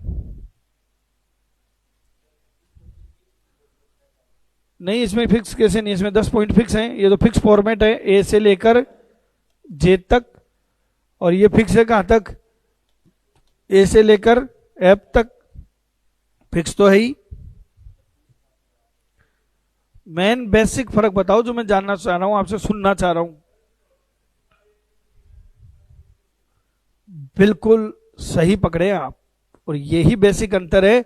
नहीं, इसमें फिक्स कैसे नहीं, इसमें 10 पॉइंट फिक्स हैं। ये तो फिक्स फॉर्मेट है, ए से लेकर जे तक, और ये फिक्स है कहां तक? ए से लेकर एफ तक फिक्स तो है ही। मेन बेसिक फर्क बताओ जो मैं जानना चाह रहा हूं, आपसे सुनना चाह रहा हूं। बिल्कुल सही पकड़े आप। और यही बेसिक अंतर है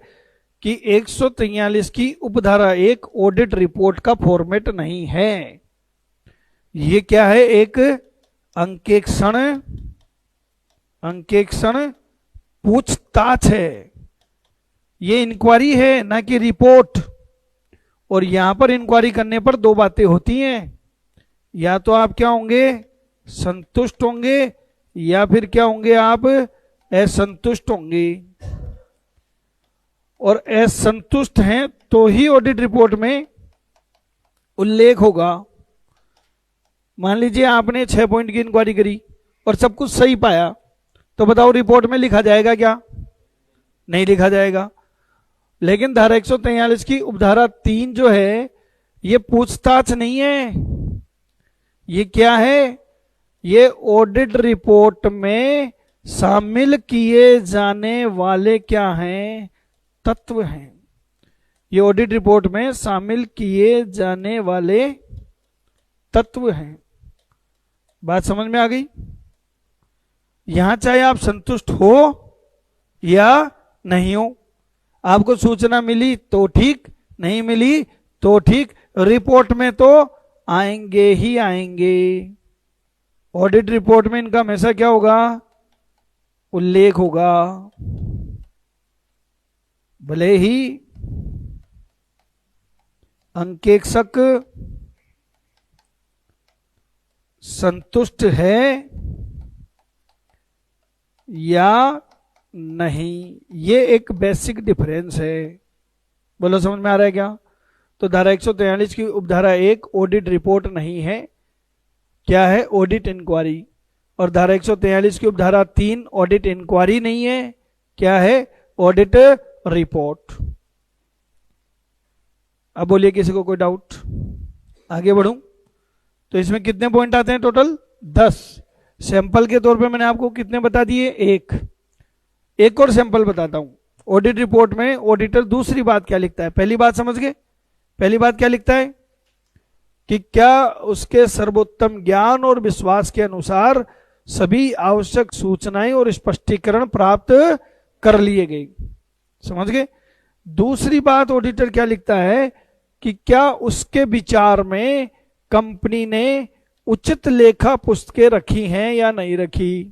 कि 143 की उपधारा एक ऑडिट रिपोर्ट का फॉर्मेट नहीं है। ये क्या है? एक अंकेक्षण पूछताछ है। ये इंक्वायरी है, ना कि रिपोर्ट। और यहां पर इंक्वायरी करने पर दो बातें होती हैं, या तो आप क्या होंगे? संतुष्ट होंगे, या फिर क्या होंगे? आप असंतुष्ट होंगे। और असंतुष्ट हैं तो ही ऑडिट रिपोर्ट में उल्लेख होगा। मान लीजिए आपने 6 पॉइंट की इंक्वायरी करी और सब कुछ सही पाया, तो बताओ रिपोर्ट में लिखा जाएगा क्या? नहीं लिखा जाएगा। लेकिन धारा 143 की उपधारा 3 जो है, ये पूछताछ नहीं है। ये क्या है? ये ऑडिट रिपोर्ट में शामिल किए जाने वाले क्या हैं? तत्व हैं। ये ऑडिट रिपोर्ट में शामिल किए जाने वाले तत्व हैं। बात समझ में आ गई? यहां चाहे आप संतुष्ट हो या नहीं हो, आपको सूचना मिली तो ठीक, नहीं मिली तो ठीक, रिपोर्ट में तो आएंगे ही आएंगे। ऑडिट रिपोर्ट में इनका हमेशा क्या होगा? उल्लेख होगा। भले ही अंकेक्षक संतुष्ट है या नहीं, ये एक बेसिक डिफरेंस है। बोलो समझ में आ रहा है क्या? तो धारा 143 की उपधारा 1 ऑडिट रिपोर्ट नहीं है, क्या है? Audit inquiry. और धारा 143 की उपधारा 3 ऑडिट इंक्वायरी नहीं है, क्या है? Audit report. अब बोलिए किसी को कोई डाउट? आगे बढ़ूं? तो इसमें कितने पॉइंट आते हैं टोटल? 10। सैंपल के तौर पे मैंने आपको कितने बता दिए? एक और सैंपल बताता हूं। ऑडिट रिपोर्ट में ऑडिटर दूसरी बात क्या लिखता है? पहली बात समझ गए? पहली बात क्या लिखता है? कि क्या उसके सर्वोत्तम ज्ञान और विश्वास के अनुसार सभी आवश्यक सूचनाएं और स्पष्टीकरण प्राप्त कर लिए गए। समझ गए? दूसरी बात ऑडिटर क्या लिखता है? कि क्या उसके विचार में कंपनी ने उचित लेखा पुस्तकें रखी हैं या नहीं रखी।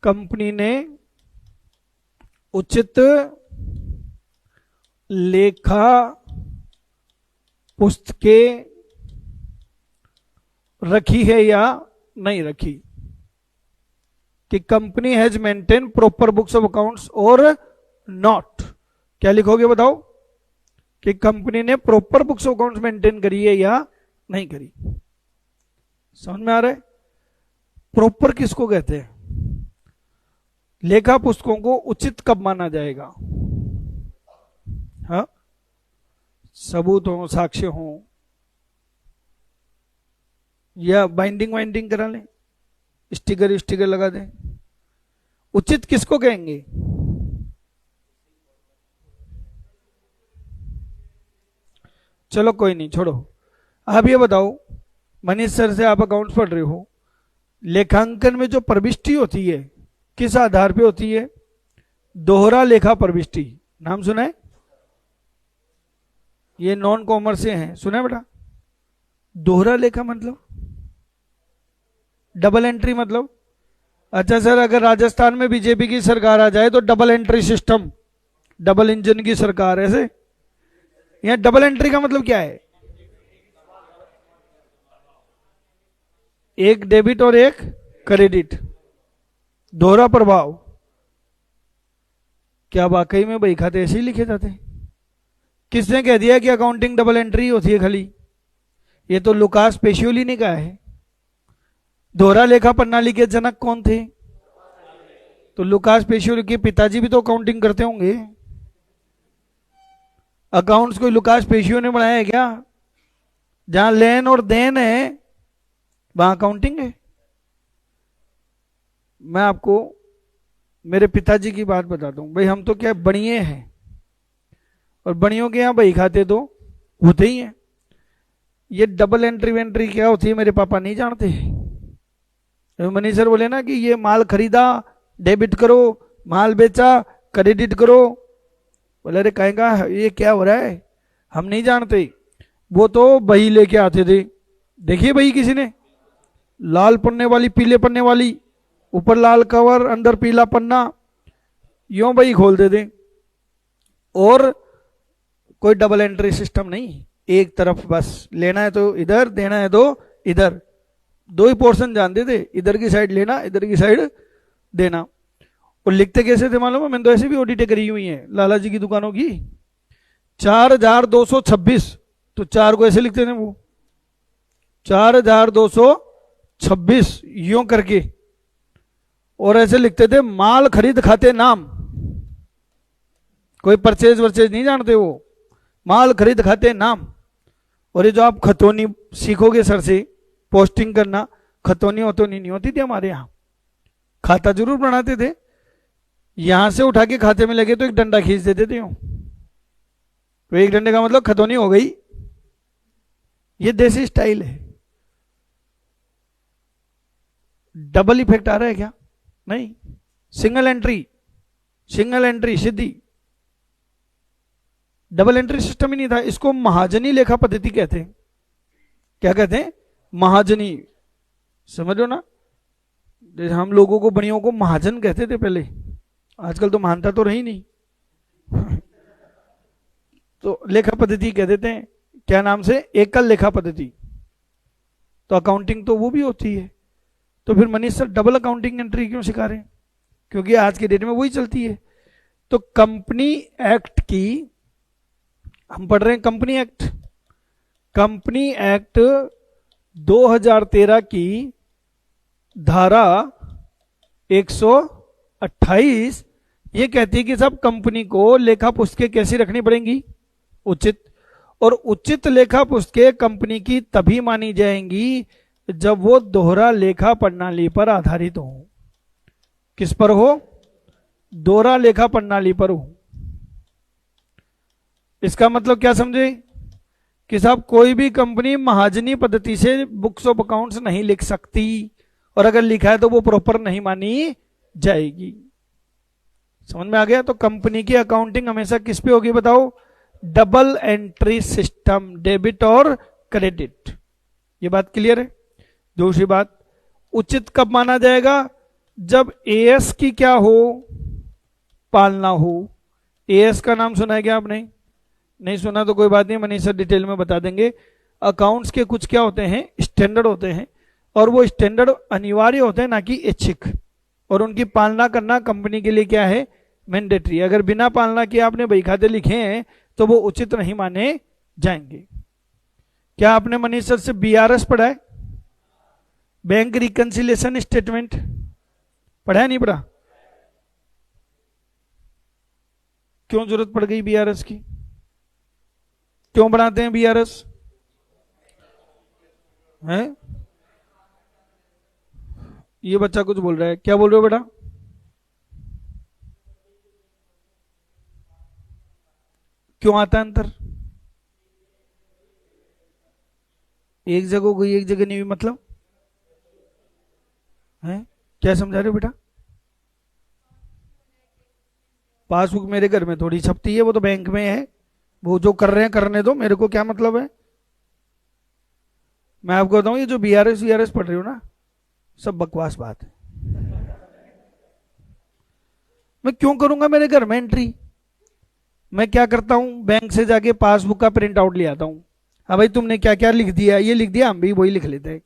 कंपनी ने उचित लेखा पुस्तकें रखी है या नहीं रखी। कि company has maintain proper books of accounts और नॉट। क्या लिखोगे बताओ? कि कंपनी ने proper books of accounts maintain करी है या नहीं करी। समझ में आ रहा है? प्रॉपर किसको कहते हैं? लेखा पुस्तकों को उचित कब माना जाएगा? हाँ, सबूत हो, साक्ष्य हो, या बाइंडिंग वाइंडिंग करा लें, स्टिकर लगा दें। उचित किसको कहेंगे? चलो कोई नहीं, छोड़ो। आप ये बताओ, मनीष सर से आप अकाउंट्स पढ़ रहे हो, लेखांकन में जो प्रविष्टि होती है किस आधार पे होती है? दोहरा लेखा प्रविष्टि। नाम सुना है? ये नॉन कॉमर्स से हैं, सुना है बेटा? दोहरा लेखा मतलब डबल एंट्री मतलब। अच्छा सर, अगर राजस्थान में बीजेपी की सरकार आ जाए तो double entry system, double engine की सरकार, ऐसे? यहां डबल एंट्री का मतलब क्या है? एक डेबिट और एक क्रेडिट, दोहरा प्रभाव। क्या वाकई में बही खाते ऐसे ही लिखे जाते हैं? किसने कह दिया कि अकाउंटिंग डबल एंट्री होती है खाली? ये तो लुकास पेशियोली ने कहा है। दोहरा लेखा प्रणाली के जनक कौन थे? तो लुकास पेशियोली के पिताजी भी तो अकाउंटिंग करते होंगे। अकाउंट्स कोई लुकास पेशियो ने बनाया है क्या? जहां लेन और देन है वहां अकाउंटिंग है। मैं आपको मेरे पिताजी की बात बताता हूं। भाई हम तो क्या बनिए हैं, और बनियों के यहां बही खाते तो होते ही हैं। ये डबल एंट्री वेंट्री क्या होती है मेरे पापा नहीं जानते। मनीष सर बोले ना कि ये माल खरीदा डेबिट करो, माल बेचा क्रेडिट करो। बोले अरे कहेगा ये क्या हो रहा है, हम नहीं जानते। वो तो बही लेके आते थे, देखिए बही किसी ने, लाल पन्ने वाली पीले पन्ने वाली, ऊपर लाल कवर अंदर पीला पन्ना, यूं बही खोलते थे। और कोई डबल एंट्री सिस्टम नहीं, एक तरफ बस, लेना है तो इधर, देना है तो इधर, दो ही पोर्शन जानते थे, इधर की साइड लेना इधर की साइड देना। और लिखते कैसे थे मालूम है, मैंने तो ऐसे भी ऑडिट करी हुई है लाला जी की दुकानों की। 4226, तो 4 को ऐसे लिखते थे वो, 4226 यूं करके। और ऐसे लिखते थे माल खरीद खाते नाम, कोई परचेज वर्चेज नहीं जानते वो, माल खरीद खाते नाम। और ये जो आप खतौनी सीखोगे सर से पोस्टिंग करना, खतौनी वतौनी नहीं होती थी हमारे यहाँ, खाता जरूर बनाते थे, यहां से उठा के खाते में लगे तो एक डंडा खींच देते थे यूं, तो एक डंडे का मतलब खतौनी हो गई। ये देसी स्टाइल है। डबल इफेक्ट आ रहा है क्या? नहीं, सिंगल एंट्री सीधी, डबल एंट्री सिस्टम ही नहीं था। इसको महाजनी लेखा पद्धति कहते हैं। क्या कहते हैं? महाजनी। समझ लो ना, जैसे हम लोगों को बड़ियों को महाजन कहते थे पहले, आजकल तो महानता तो रही नहीं तो लेखा पद्धति कह देते हैं। क्या नाम से? एकल लेखा पद्धति। तो अकाउंटिंग तो वो भी होती है। तो फिर Manish sir double accounting entry क्यों सिखा रहे हैं? क्योंकि आज के डेट में वही चलती है। तो कंपनी एक्ट की हम पढ़ रहे हैं, कंपनी एक्ट 2013 की धारा 128 ये कहती है कि सब कंपनी को लेखा पुस्तकें कैसी रखनी पड़ेंगी? उचित। और उचित लेखा पुस्तकें कंपनी की तभी मानी जाएंगी जब वो दोहरा लेखा प्रणाली पर आधारित हो। किस पर हो? दोहरा लेखा प्रणाली पर हो। इसका मतलब क्या समझे कि साहब कोई भी कंपनी महाजनी पद्धति से बुक्स ऑफ अकाउंट्स नहीं लिख सकती, और अगर लिखा है तो वो प्रॉपर नहीं मानी जाएगी। समझ में आ गया? तो कंपनी की अकाउंटिंग हमेशा किस पे होगी बताओ? डबल एंट्री सिस्टम, डेबिट और क्रेडिट। ये बात क्लियर है? दूसरी बात, उचित कब माना जाएगा? जब एएस की क्या हो? पालना हो। एएस का नाम सुना है क्या आपने? नहीं सुना तो कोई बात नहीं, मनीष सर डिटेल में बता देंगे। अकाउंट्स के कुछ क्या होते हैं? स्टैंडर्ड होते हैं, और वो स्टैंडर्ड अनिवार्य होते हैं ना कि ऐच्छिक, और उनकी पालना करना कंपनी के लिए क्या है? मैंडेटरी। अगर बिना पालना किए आपने बही खाते लिखे हैं तो वो उचित नहीं माने जाएंगे। क्या आपने मनीष सर से बीआरएस पढ़ा है? बैंक रिकंसिलिएशन स्टेटमेंट पढ़ा है? नहीं पढ़ा? क्यों जरूरत पड़ गई बीआरएस की? क्यों बनाते हैं बीआरएस? है? ये बच्चा कुछ बोल रहा है, क्या बोल रहे हो बेटा? क्यों आता है अंतर? एक जगह गई एक जगह नहीं हुई, मतलब है? क्या समझा रहे हो बेटा? पासबुक मेरे घर में थोड़ी छपती है, वो तो बैंक में है, वो जो कर रहे हैं करने दो, मेरे को क्या मतलब है? मैं आपको बताऊं, ये जो बीआरएस पढ़ रहे हो ना, सब बकवास बात है। मैं क्यों करूंगा मेरे घर में एंट्री? मैं क्या करता हूं, बैंक से जाके पासबुक का प्रिंट आउट ले आता हूं। हाँ भाई तुमने क्या क्या लिख दिया, ये लिख दिया, हम भी वही लिख लेते हैं।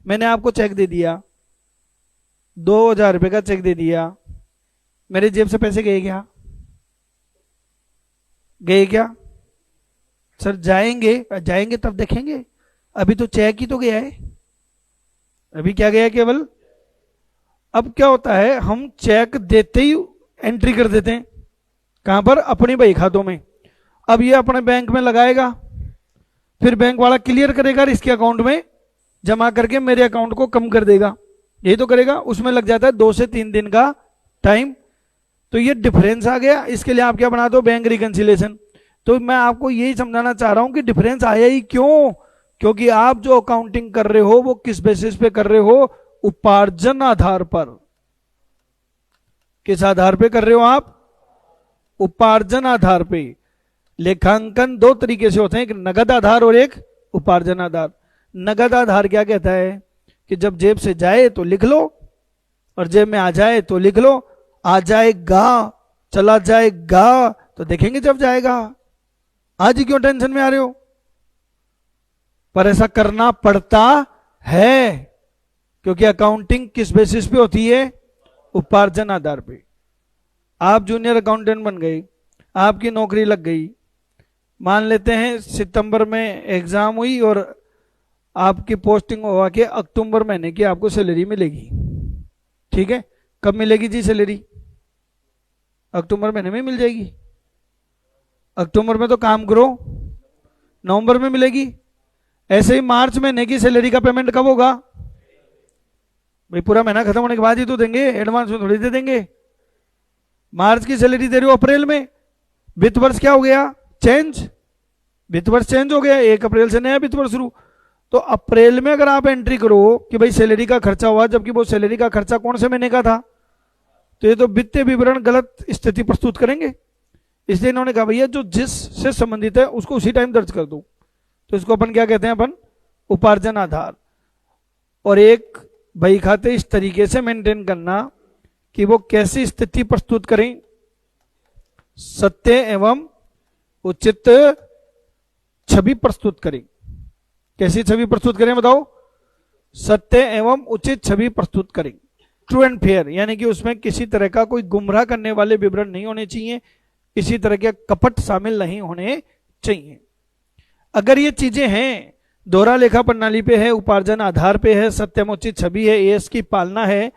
मैंने आपको चेक दे दिया, 2000 रुपये का चेक दे दिया, मेरे जेब से पैसे गए क्या? गए क्या? सर जाएंगे तब देखेंगे, अभी तो चेक ही तो गया है। अभी क्या गया केवल? अब क्या होता है, हम चेक देते ही एंट्री कर देते हैं। कहां पर? अपने बही खातों में। अब ये अपने बैंक में लगाएगा, फिर बैंक वाला क्लियर करेगा, इसके अकाउंट में जमा करके मेरे अकाउंट को कम कर देगा, यही तो करेगा। उसमें लग जाता है 2 से 3 दिन का टाइम। तो ये डिफरेंस आ गया, इसके लिए आप क्या बना दो? Bank reconciliation. तो मैं आपको यही समझाना चाह रहा हूं कि डिफरेंस आया ही क्यों? क्योंकि आप जो अकाउंटिंग कर रहे हो वो किस बेसिस पे कर रहे हो? उपार्जन आधार पर। किस आधार पे कर रहे हो आप? उपार्जन आधार पे। लेखांकन दो तरीके से होते हैं, एक नगद आधार और एक उपार्जन आधार। नगद आधार क्या कहता है कि जब जेब से जाए तो लिख लो, और जेब में आ जाए तो लिख लो। आ जाएगा, चला जाएगा तो देखेंगे जब जाएगा। आज ही क्यों टेंशन में आ रहे हो? पर ऐसा करना पड़ता है, क्योंकि अकाउंटिंग किस बेसिस पे होती है? उपार्जन आधार पे। आप जूनियर अकाउंटेंट बन गए, आपकी नौकरी लग गई, मान लेते हैं सितंबर में एग्जाम हुई और आपकी पोस्टिंग हुआ कि अक्टूबर महीने की आपको सैलरी मिलेगी। ठीक है, कब मिलेगी जी सैलरी? अक्टूबर महीने में मिल जाएगी। अक्टूबर में तो काम करो, नवंबर में मिलेगी। ऐसे ही मार्च महीने की सैलरी का पेमेंट कब होगा? भाई पूरा महीना खत्म होने के बाद ही तो देंगे, एडवांस में थोड़ी दे देंगे। मार्च की सैलरी दे रहे हो अप्रैल में, वित्त वर्ष क्या हो गया? चेंज, वित्त वर्ष चेंज हो गया, 1 अप्रैल से नया वित्त वर्ष शुरू। तो अप्रैल में अगर आप एंट्री करो कि भाई सैलरी का खर्चा हुआ, जबकि वो सैलरी का खर्चा कौन से महीने का था, तो ये तो वित्तीय विवरण गलत स्थिति प्रस्तुत करेंगे। इसलिए इन्होंने कहा भैया जो जिस से संबंधित है उसको उसी टाइम दर्ज कर दो। तो इसको अपन क्या कहते हैं? अपन उपार्जन आधार। और एक बही खाते इस तरीके से मेंटेन करना कि वो कैसी स्थिति प्रस्तुत करें? सत्य एवं उचित छवि प्रस्तुत करें। कैसी छवि प्रस्तुत करें बताओ? सत्य एवं उचित छवि प्रस्तुत करें। ट्रू एंड फेयर, यानी कि उसमें किसी तरह का कोई गुमराह करने वाले विवरण नहीं होने चाहिए, किसी तरह के कपट शामिल नहीं होने चाहिए। अगर ये चीजें हैं, दोहरा लेखा प्रणाली पे है, उपार्जन आधार पे है, सत्यमोचित छवि है, एएस की पालना है,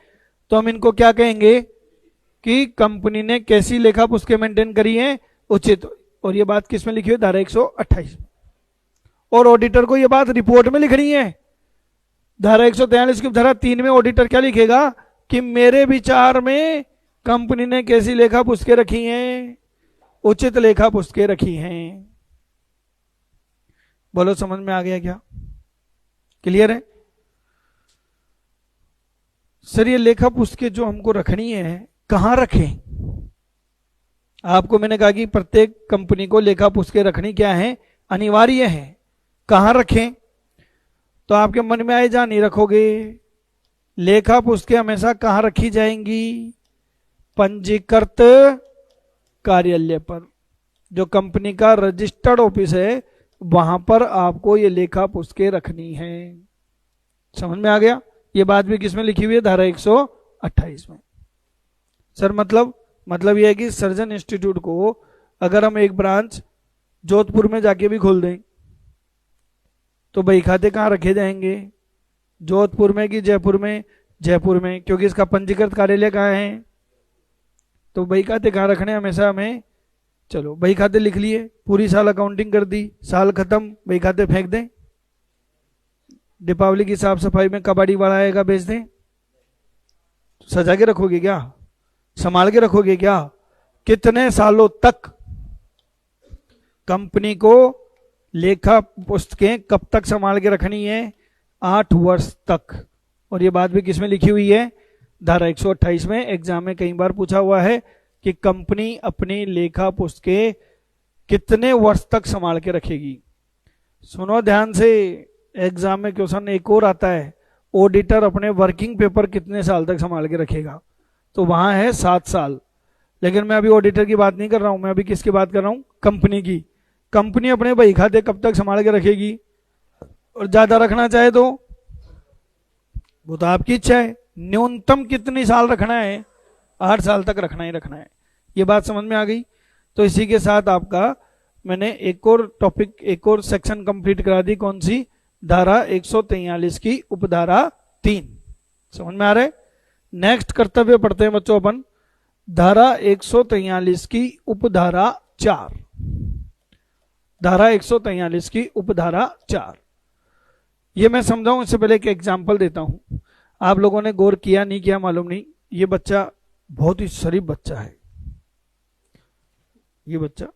तो हम इनको क्या कहेंगे कि कंपनी ने कैसी लेखा पुस्तकें मेंटेन करी है? उचित। और ये बात किस में लिखी हुई? धारा 128 में। और ऑडिटर को ये बात रिपोर्ट में लिखनी है। धारा 143 की धारा 3 में ऑडिटर क्या लिखेगा कि मेरे विचार में कंपनी ने कैसी लेखा पुस्तकें रखी हैं? उचित लेखा पुस्तकें रखी हैं। बोलो समझ में आ गया क्या? क्लियर है? सर ये लेखा पुस्तकें जो हमको रखनी है कहां रखें? आपको मैंने कहा कि प्रत्येक कंपनी को लेखा पुस्तकें रखनी क्या है? अनिवार्य है। कहां रखें? तो आपके मन में आए, जहां नहीं रखोगे। लेखा पुस्तकें हमेशा कहां रखी जाएंगी? पंजीकृत कार्यालय पर। जो कंपनी का रजिस्टर्ड ऑफिस है वहां पर आपको ये लेखा पुस्तकें रखनी है। समझ में आ गया? ये बात भी किसमें लिखी हुई है? धारा 128 में। सर मतलब ये है कि सर्जन इंस्टीट्यूट को अगर हम एक ब्रांच जोधपुर में जाके भी खोल दें तो बही खाते कहाँ रखे जाएंगे? जोधपुर में कि जयपुर में? जयपुर में, क्योंकि इसका पंजीकृत कार्यालय कहाँ है। तो बही खाते कहाँ रखने हमेशा हमें? चलो बही खाते लिख लिए, पूरी साल अकाउंटिंग कर दी, साल खत्म, बही खाते फेंक दें। दीपावली की साफ सफाई में कबाड़ी वाला आएगा, बेच दें। सजा के रखोगे क्या? संभाल के रखोगे क्या? कितने सालों तक कंपनी को लेखा पुस्तकें कब तक संभाल के रखनी है? 8 वर्ष तक। और ये बात भी किसमें लिखी हुई है? धारा 128 में। एग्जाम में कई बार पूछा हुआ है कि कंपनी अपनी लेखा पुस्तकें कितने वर्ष तक संभाल के रखेगी। सुनो ध्यान से, एग्जाम में क्वेश्चन एक और आता है, ऑडिटर अपने वर्किंग पेपर कितने साल तक संभाल के रखेगा? तो वहां है 7 साल। लेकिन मैं अभी ऑडिटर की बात नहीं कर रहा हूं, मैं अभी किसकी बात कर रहा हूं? कंपनी की। कंपनी अपने बही खाते कब तक संभाल के रखेगी? और ज्यादा रखना चाहे तो वो तो आपकी इच्छा है। न्यूनतम कितनी साल रखना है? 8 साल तक रखना ही रखना है। ये बात समझ में आ गई? तो इसी के साथ आपका मैंने एक और टॉपिक, एक और सेक्शन कंप्लीट करा दी। कौन सी? धारा 143 की उपधारा 3। समझ में आ रहा है? नेक्स्ट कर्तव्य पढ़ते हैं बच्चों अपन, धारा 143 की उपधारा 4। धारा 143 की उपधारा 4। ये मैं समझाऊं इससे पहले एक एग्जाम्पल देता हूं। आप लोगों ने गौर किया नहीं किया मालूम नहीं, ये बच्चा बहुत ही शरीफ बच्चा है। ये बच्चा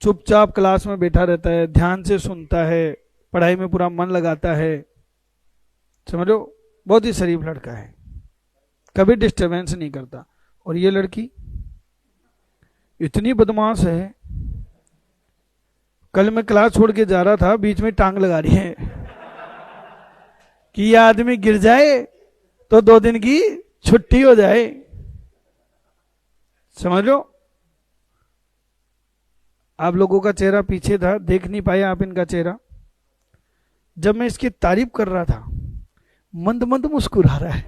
चुपचाप क्लास में बैठा रहता है, ध्यान से सुनता है, पढ़ाई में पूरा मन लगाता है, समझो। बहुत ही शरीफ लड़का है, कभी डिस्टरबेंस नहीं करता। और ये लड़की इतनी बदमाश है, कल मैं क्लास छोड़ के जा रहा था, बीच में टांग लगा रही है कि ये आदमी गिर जाए तो 2 दिन की छुट्टी हो जाए। समझ लो, आप लोगों का चेहरा पीछे था, देख नहीं पाए आप इनका चेहरा। जब मैं इसकी तारीफ कर रहा था, मंद मंद मुस्कुरा रहा है,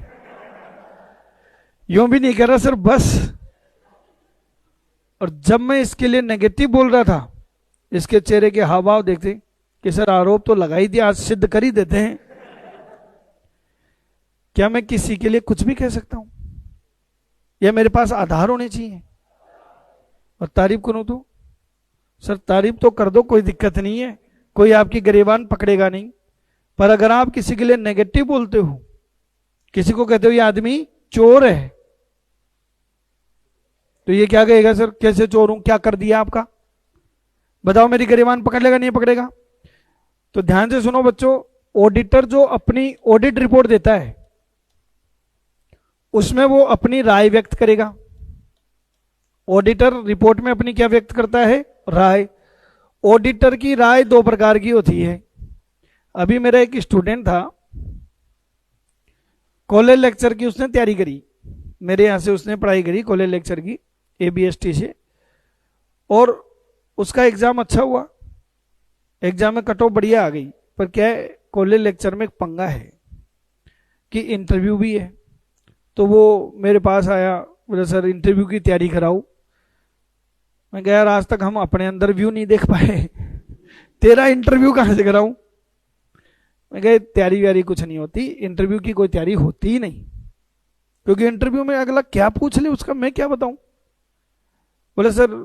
यूं भी नहीं कर रहा सर बस। और जब मैं इसके लिए नेगेटिव बोल रहा था, इसके चेहरे के हाव भाव देखते कि सर आरोप तो लगा ही दिया, आज सिद्ध कर ही देते हैं। क्या मैं किसी के लिए कुछ भी कह सकता हूं? या मेरे पास आधार होने चाहिए? और तारीफ करूं तो सर तारीफ तो कर दो, कोई दिक्कत नहीं है, कोई आपकी गिरेबान पकड़ेगा नहीं। पर अगर आप किसी के लिए नेगेटिव बोलते हो, किसी को कहते हो ये आदमी चोर है, तो ये क्या कहेगा सर कैसे चोर हूं, क्या कर दिया आपका, बताओ मेरी गिरेबान पकड़ लेगा नहीं पकड़ेगा? तो ध्यान से सुनो बच्चों, ऑडिटर जो अपनी ऑडिट रिपोर्ट देता है उसमें वो अपनी राय व्यक्त करेगा। ऑडिटर रिपोर्ट में अपनी क्या व्यक्त करता है? राय। ऑडिटर की राय 2 प्रकार की होती है। अभी मेरा एक स्टूडेंट था, कॉलेज लेक्चर की उसने तैयारी करी, मेरे यहां से उसने पढ़ाई करी कॉलेज लेक्चर की ABST से, और उसका एग्जाम अच्छा हुआ, एग्जाम में कट ऑफ बढ़िया आ गई। पर क्या है, कॉलेज लेक्चर में एक पंगा है कि इंटरव्यू भी है। तो वो मेरे पास आया, बोले सर इंटरव्यू की तैयारी कराओ। मैं कहा यार आज तक हम अपने अंदर व्यू नहीं देख पाए, तेरा इंटरव्यू कहां से कराऊं? मैं कहा तैयारी व्यारी कुछ नहीं होती, इंटरव्यू की कोई तैयारी होती ही नहीं, क्योंकि इंटरव्यू में अगला क्या पूछ ले उसका मैं क्या बताऊं। बोले सर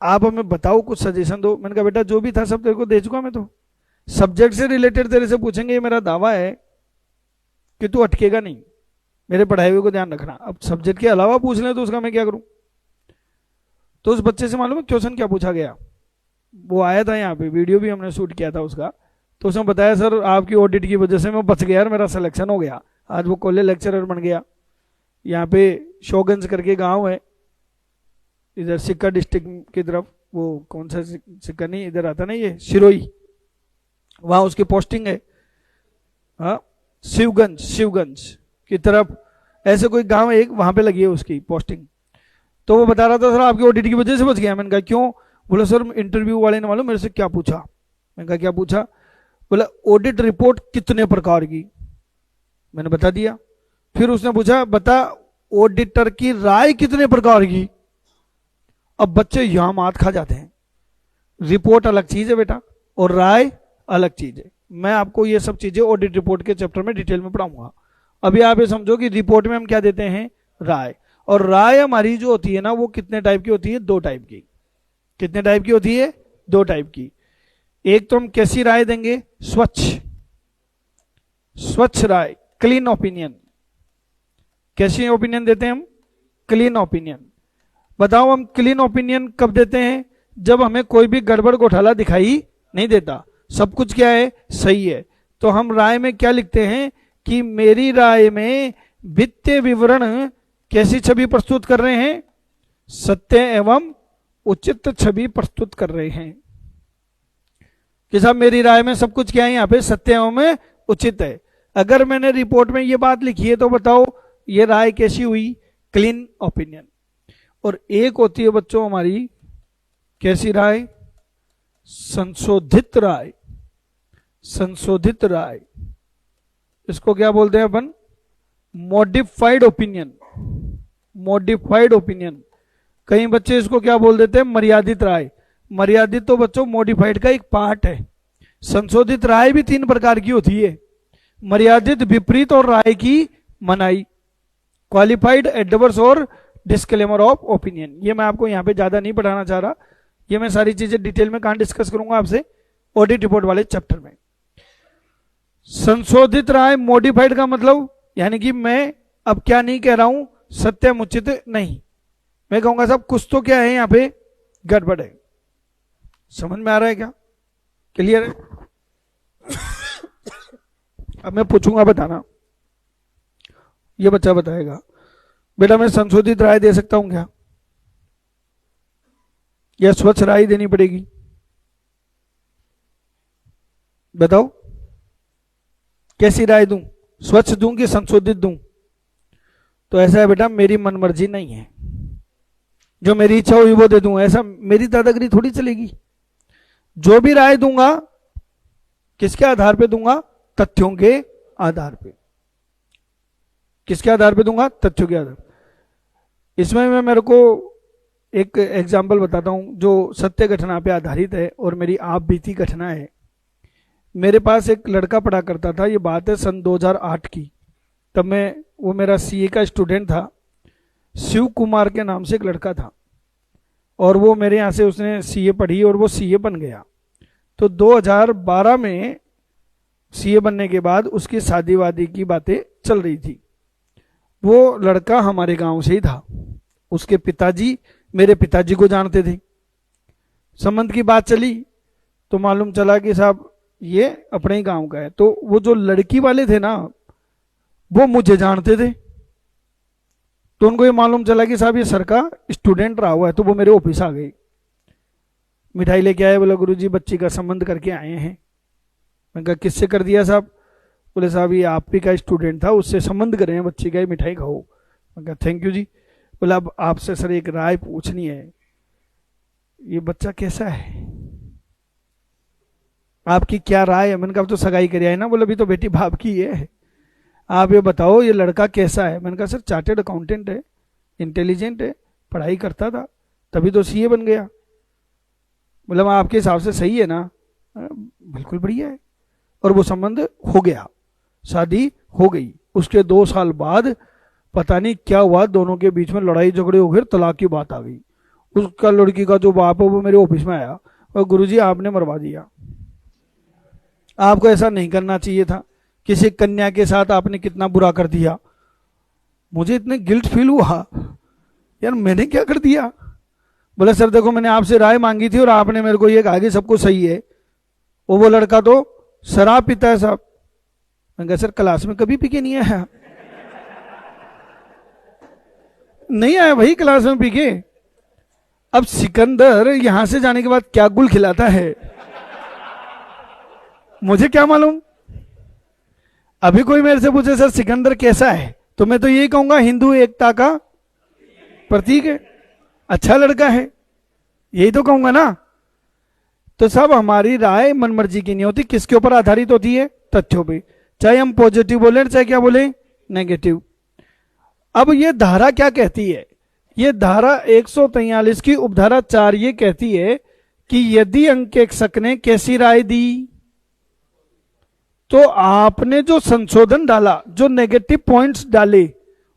आप हमें बताओ, कुछ सजेशन दो। मैंने कहा बेटा जो भी था सब तेरे को दे चुका मैं, तो सब्जेक्ट से रिलेटेड तेरे से पूछेंगे, ये मेरा दावा है कि तू अटकेगा नहीं, मेरे पढ़ाई हुए को ध्यान रखना। अब सब्जेक्ट के अलावा पूछ ले तो उसका मैं क्या करूं? तो उस बच्चे से मालूम है क्वेश्चन क्या पूछा गया? वो आया था यहाँ पे, वीडियो भी हमने शूट किया था उसका। तो उसने बताया सर आपकी ऑडिट की वजह से मैं बच गया यार, मेरा सिलेक्शन हो गया, आज वो कॉलेज लेक्चरर बन गया। यहाँ पे शोगंज करके गांव है, इधर सिक्का डिस्ट्रिक्ट की तरफ, वो कौन सा सिक्का नहीं इधर आता ना, ये सिरोही, वहां उसकी पोस्टिंग है। हाँ शिवगंज की तरफ ऐसे कोई गांव है एक, वहां पे लगी है उसकी पोस्टिंग। तो वो बता रहा था सर आपकी ऑडिट की वजह से बच गया। मैंने कहा क्यों? बोला सर इंटरव्यू वाले ने मालूम मेरे से क्या पूछा? मैंने कहा क्या पूछा? बोला ऑडिट रिपोर्ट कितने प्रकार की? मैंने बता दिया। फिर उसने पूछा बता ऑडिटर की राय कितने प्रकार की? अब बच्चे यहां मात खा जाते हैं, रिपोर्ट अलग चीज है बेटा और राय अलग चीज है। मैं आपको ये सब चीजें ऑडिट रिपोर्ट के चैप्टर में डिटेल में पढ़ाऊंगा। अभी आप ये समझो कि रिपोर्ट में हम क्या देते हैं? राय। और राय हमारी जो होती है ना, वो कितने टाइप की होती है? 2 टाइप की। कितने टाइप की होती है? 2 टाइप की। एक तो हम कैसी राय देंगे? स्वच्छ राय, क्लीन ओपिनियन। कैसी ओपिनियन देते हैं हम? Clean opinion. बताओ हम क्लीन ओपिनियन कब देते हैं? जब हमें कोई भी गड़बड़ घोटाला दिखाई नहीं देता, सब कुछ क्या है? सही है। तो हम राय में क्या लिखते हैं कि मेरी राय में वित्तीय विवरण कैसी छवि प्रस्तुत कर रहे हैं? सत्य एवं उचित छवि प्रस्तुत कर रहे हैं। कि साहब मेरी राय में सब कुछ क्या है? यहाँ पे सत्य एवं उचित है। अगर मैंने रिपोर्ट में ये बात लिखी है तो बताओ ये राय कैसी हुई? Clean opinion. और एक होती है बच्चों हमारी कैसी राय? संशोधित राय। संशोधित राय, इसको क्या बोलते हैं अपन? Modified opinion. Modified opinion. कई बच्चे इसको क्या बोल देते हैं? मर्यादित राय। मर्यादित तो बच्चों मॉडिफाइड का एक पार्ट है। संशोधित राय भी 3 प्रकार की होती है, मर्यादित, विपरीत और राय की मनाई। क्वालिफाइड, एडवर्स और डिस्क्लेमर ऑफ ओपिनियन। ये मैं आपको यहाँ पे ज्यादा नहीं पढ़ाना चाह रहा, ये मैं सारी चीजें डिटेल में कहां डिस्कस करूंगा आपसे? ऑडिट रिपोर्ट वाले चैप्टर में। संशोधित राय, मॉडिफाइड का मतलब यानी कि मैं अब क्या नहीं कह रहा हूं? सत्यम उचित नहीं, मैं कहूंगा साहब कुछ तो क्या है यहाँ पे गड़बड़ है। समझ में आ रहा है क्या? क्लियर है? अब मैं पूछूंगा, बताना ये बच्चा बताएगा। बेटा मैं संशोधित राय दे सकता हूं क्या, या स्वच्छ राय देनी पड़ेगी? बताओ, कैसी राय दूं, स्वच्छ दूं कि संशोधित दूं? तो ऐसा है बेटा, मेरी मनमर्जी नहीं है, जो मेरी इच्छा हुई वो दे दूं, ऐसा मेरी दादागिरी थोड़ी चलेगी। जो भी राय दूंगा किसके आधार पे दूंगा, तथ्यों के आधार पे। किसके आधार पे दूंगा, तथ्यों के आधार पे। इसमें मैं मेरे को एक एग्जाम्पल बताता हूं जो सत्य घटना पे आधारित है और मेरी आप बीती घटना है। मेरे पास एक लड़का पढ़ा करता था, ये बात है सन 2008 की। तब वो मेरा सीए का स्टूडेंट था। शिव कुमार के नाम से एक लड़का था, और वो मेरे यहाँ से उसने सीए पढ़ी और वो सीए बन गया। तो 2012 में सीए बनने के बाद उसकी शादी वादी की बातें चल रही थी। वो लड़का हमारे गांव से ही था। उसके पिताजी मेरे पिताजी को जानते थे। संबंध की बात चली तो मालूम चला कि साहब ये अपने ही गांव का है। तो वो जो लड़की वाले थे ना, वो मुझे जानते थे। तो उनको ये मालूम चला कि साहब ये सर का स्टूडेंट रहा हुआ है। तो वो मेरे ऑफिस आ गए, मिठाई लेके आए। बोला गुरुजी बच्ची का संबंध करके आए हैं। मैंने कहा किससे कर दिया साहब? बोले साहब ये आप ही का स्टूडेंट था, उससे संबंध कर रहे हैं बच्ची का, मिठाई खाओ। मैंने कहा थैंक यू जी। बोला अब आपसे सर एक राय पूछनी है, ये बच्चा कैसा है, आपकी क्या राय है? मैंने कहा तो सगाई कर आए ना। बोला अभी तो बेटी बाप की है, आप ये बताओ ये लड़का कैसा है? मैंने कहा सर चार्टेड अकाउंटेंट है, इंटेलिजेंट है, पढ़ाई करता था, तभी तो सीए बन गया। बोला मैं आपके हिसाब से सही है ना? बिल्कुल बढ़िया है। और वो संबंध हो गया, शादी हो गई। उसके 2 साल बाद पता नहीं क्या हुआ, दोनों के बीच में लड़ाई झगड़े हो गए, तलाक की बात आ गई। उसका लड़की का जो बाप है वो मेरे ऑफिस में आया और गुरुजी आपने मरवा दिया, आपको ऐसा नहीं करना चाहिए था, किसी कन्या के साथ आपने कितना बुरा कर दिया। मुझे इतने गिल्ट फील हुआ, यार मैंने क्या कर दिया? बोला सर देखो मैंने आपसे राय मांगी थी और आपने मेरे को ये कहा कि सब कुछ सही है, और वो लड़का तो शराब पीता है साहब। मैंने कहा सर क्लास में कभी पी के नहीं आया। नहीं आया भाई क्लास में पी के। अब सिकंदर यहां से जाने के बाद क्या गुल खिलाता है मुझे क्या मालूम। अभी कोई मेरे से पूछे सर सिकंदर कैसा है, तो मैं तो यही कहूंगा हिंदू एकता का प्रतीक है, अच्छा लड़का है, यही तो कहूंगा ना। तो सब हमारी राय मनमर्जी की नहीं होती, किसके ऊपर आधारित होती है? तथ्यों पे। चाहे हम पॉजिटिव बोले चाहे क्या बोले, नेगेटिव। अब ये धारा क्या कहती है? ये धारा 143 की उपधारा 4 ये कहती है कि यदि अंकेक्षक ने कैसी राय दी, तो आपने जो संशोधन डाला, जो नेगेटिव पॉइंट्स डाले,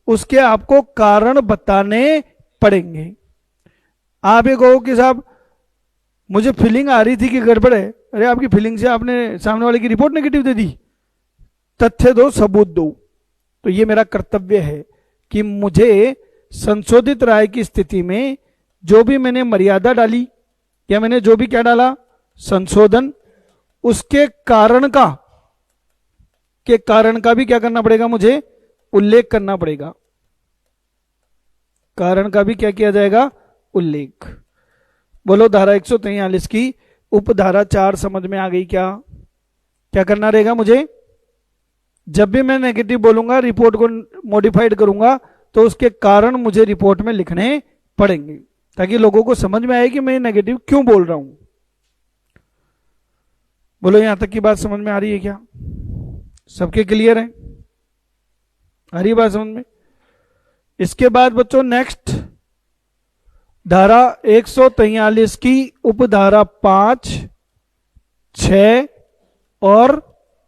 उसके आपको कारण बताने पड़ेंगे। आप ये कहो कि साहब मुझे फीलिंग आ रही थी कि गड़बड़ है, अरे आपकी फीलिंग से आपने सामने वाले की रिपोर्ट नेगेटिव दे दी। तथ्य दो, सबूत दो। तो ये मेरा कर्तव्य है कि मुझे संशोधित राय की स्थिति में जो भी मैंने मर्यादा डाली या मैंने जो भी क्या डाला संशोधन, उसके कारण का भी क्या करना पड़ेगा, मुझे उल्लेख करना पड़ेगा। कारण का भी क्या किया जाएगा, उल्लेख। बोलो धारा 143 की उपधारा 4 समझ में आ गई क्या? क्या करना रहेगा मुझे? जब भी मैं नेगेटिव बोलूंगा, रिपोर्ट को मॉडिफाइड करूंगा, तो उसके कारण मुझे रिपोर्ट में लिखने पड़ेंगे, ताकि लोगों को समझ में आए कि मैं नेगेटिव क्यों बोल रहा हूं। बोलो यहां तक की बात समझ में आ रही है क्या? सबके क्लियर है? आ रही बात समझ में? इसके बाद बच्चों नेक्स्ट धारा 143 की उपधारा 5, 6 और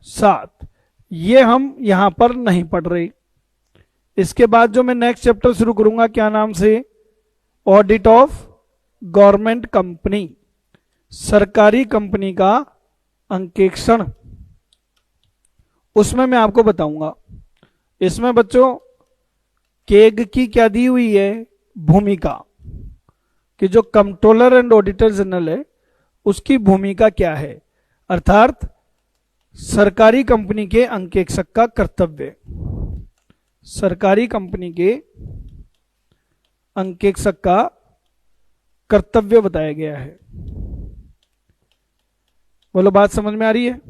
7 ये हम यहां पर नहीं पढ़ रहे। इसके बाद जो मैं नेक्स्ट चैप्टर शुरू करूंगा, क्या नाम से? ऑडिट ऑफ गवर्नमेंट कंपनी, सरकारी कंपनी का अंकेक्षण। उसमें मैं आपको बताऊंगा। इसमें बच्चों केग की क्या दी हुई है भूमिका, कि जो कंट्रोलर एंड ऑडिटर जनरल है उसकी भूमिका क्या है, अर्थात सरकारी कंपनी के अंकेक्षक का कर्तव्य। सरकारी कंपनी के अंकेक्षक का कर्तव्य बताया गया है। बोलो, बात समझ में आ रही है?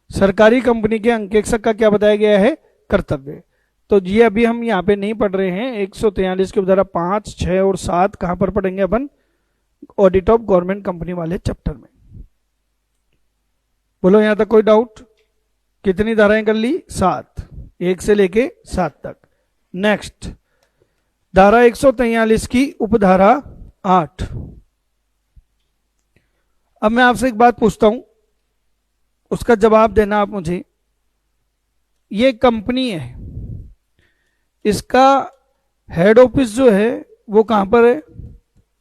सरकारी कंपनी के अंकेक्षक का क्या बताया गया है? कर्तव्य। तो ये अभी हम यहाँ पे नहीं पढ़ रहे हैं। 143 के उपधारा 5, 6 और 7 कहां पर पढ़ेंगे अपन? ऑडिट ऑफ गवर्नमेंट कंपनी वाले चैप्टर में। बोलो, यहां तक कोई डाउट? कितनी धाराएं कर ली? 7, 1 से लेके 7 तक। नेक्स्ट, धारा 143 की उपधारा 8। अब मैं आपसे एक बात पूछता हूं, उसका जवाब देना आप मुझे। ये कंपनी है, इसका हेड ऑफिस जो है वो कहां पर है?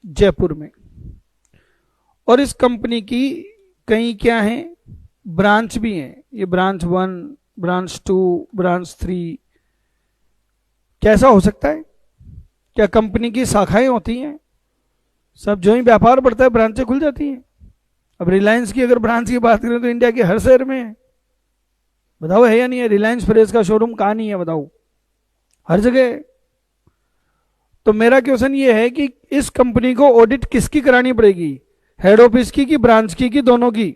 जयपुर में। और इस कंपनी की कई क्या है? ब्रांच भी हैं। ये ब्रांच 1, ब्रांच 2, ब्रांच 3। कैसा हो सकता है? क्या कंपनी की शाखाएं होती हैं? सब जो ही व्यापार बढ़ता है ब्रांचें खुल जाती हैं। अब रिलायंस की अगर ब्रांच की बात करें तो इंडिया के हर शहर में है। बताओ, है या नहीं है? रिलायंस फ्रेश का शोरूम कहां नहीं है? बताओ, हर जगह। तो मेरा क्वेश्चन ये है कि इस कंपनी को ऑडिट किसकी करानी पड़ेगी? हेड ऑफिस की, ब्रांच की, कि दोनों की?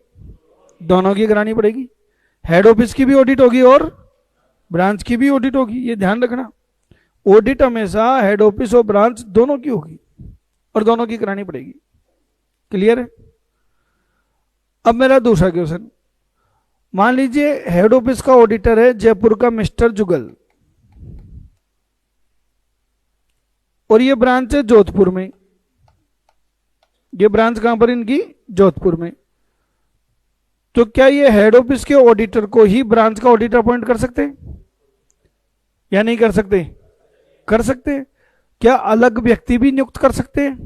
दोनों की करानी पड़ेगी। हेड ऑफिस की भी ऑडिट होगी और ब्रांच की भी ऑडिट होगी, ये ध्यान रखना। ऑडिट हमेशा हेड ऑफिस और ब्रांच दोनों की होगी और दोनों की करानी पड़ेगी। क्लियर है? अब मेरा दूसरा क्वेश्चन, मान लीजिए हेड ऑफिस का ऑडिटर है जयपुर का मिस्टर जुगल, और ये ब्रांच है जोधपुर में। ये ब्रांच कहां पर इनकी? जोधपुर में। तो क्या ये हेड ऑफिस के ऑडिटर को ही ब्रांच का ऑडिटर अपॉइंट कर सकते हैं या नहीं कर सकते? कर सकते हैं। क्या अलग व्यक्ति भी नियुक्त कर सकते हैं?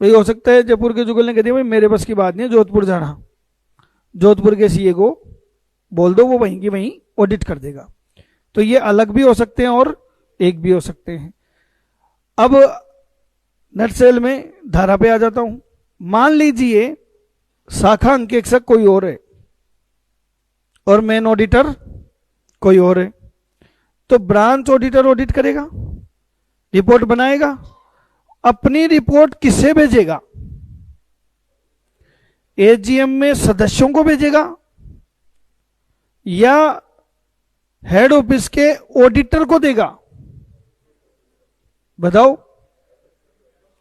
भाई हो सकता है जयपुर के जुगल ने कह दिया भाई मेरे बस की बात नहीं है जोधपुर जाना, जोधपुर के सीए को बोल दो, वो वहीं की वहीं ऑडिट कर देगा। तो ये अलग भी हो सकते हैं और एक भी हो सकते हैं। अब नटसेल में धारा पे आ जाता हूं। मान लीजिए शाखा अंकेक्षक कोई और है और मेन ऑडिटर कोई और है, तो ब्रांच ऑडिटर ऑडिट करेगा, रिपोर्ट बनाएगा, अपनी रिपोर्ट किसे भेजेगा? एजीएम में सदस्यों को भेजेगा या हेड ऑफिस के ऑडिटर को देगा? बताओ।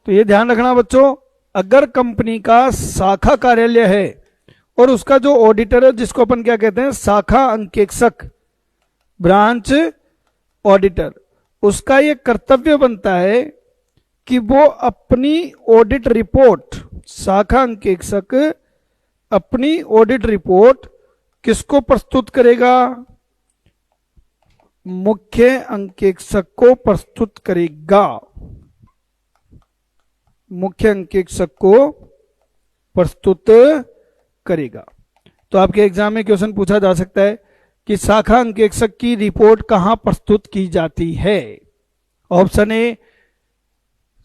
तो ये ध्यान रखना बच्चों, अगर कंपनी का शाखा कार्यालय है और उसका जो ऑडिटर है, जिसको अपन क्या कहते हैं? शाखा अंकेक्षक, ब्रांच ऑडिटर, उसका ये कर्तव्य बनता है कि वो अपनी ऑडिट रिपोर्ट, शाखा अंकेक्षक अपनी ऑडिट रिपोर्ट किसको प्रस्तुत करेगा? मुख्य अंकेक्षक को प्रस्तुत करेगा। मुख्य अंकेक्षक को प्रस्तुत करेगा। तो आपके एग्जाम में क्वेश्चन पूछा जा सकता है कि शाखा अंकेक्षक की रिपोर्ट कहां प्रस्तुत की जाती है? ऑप्शन ए,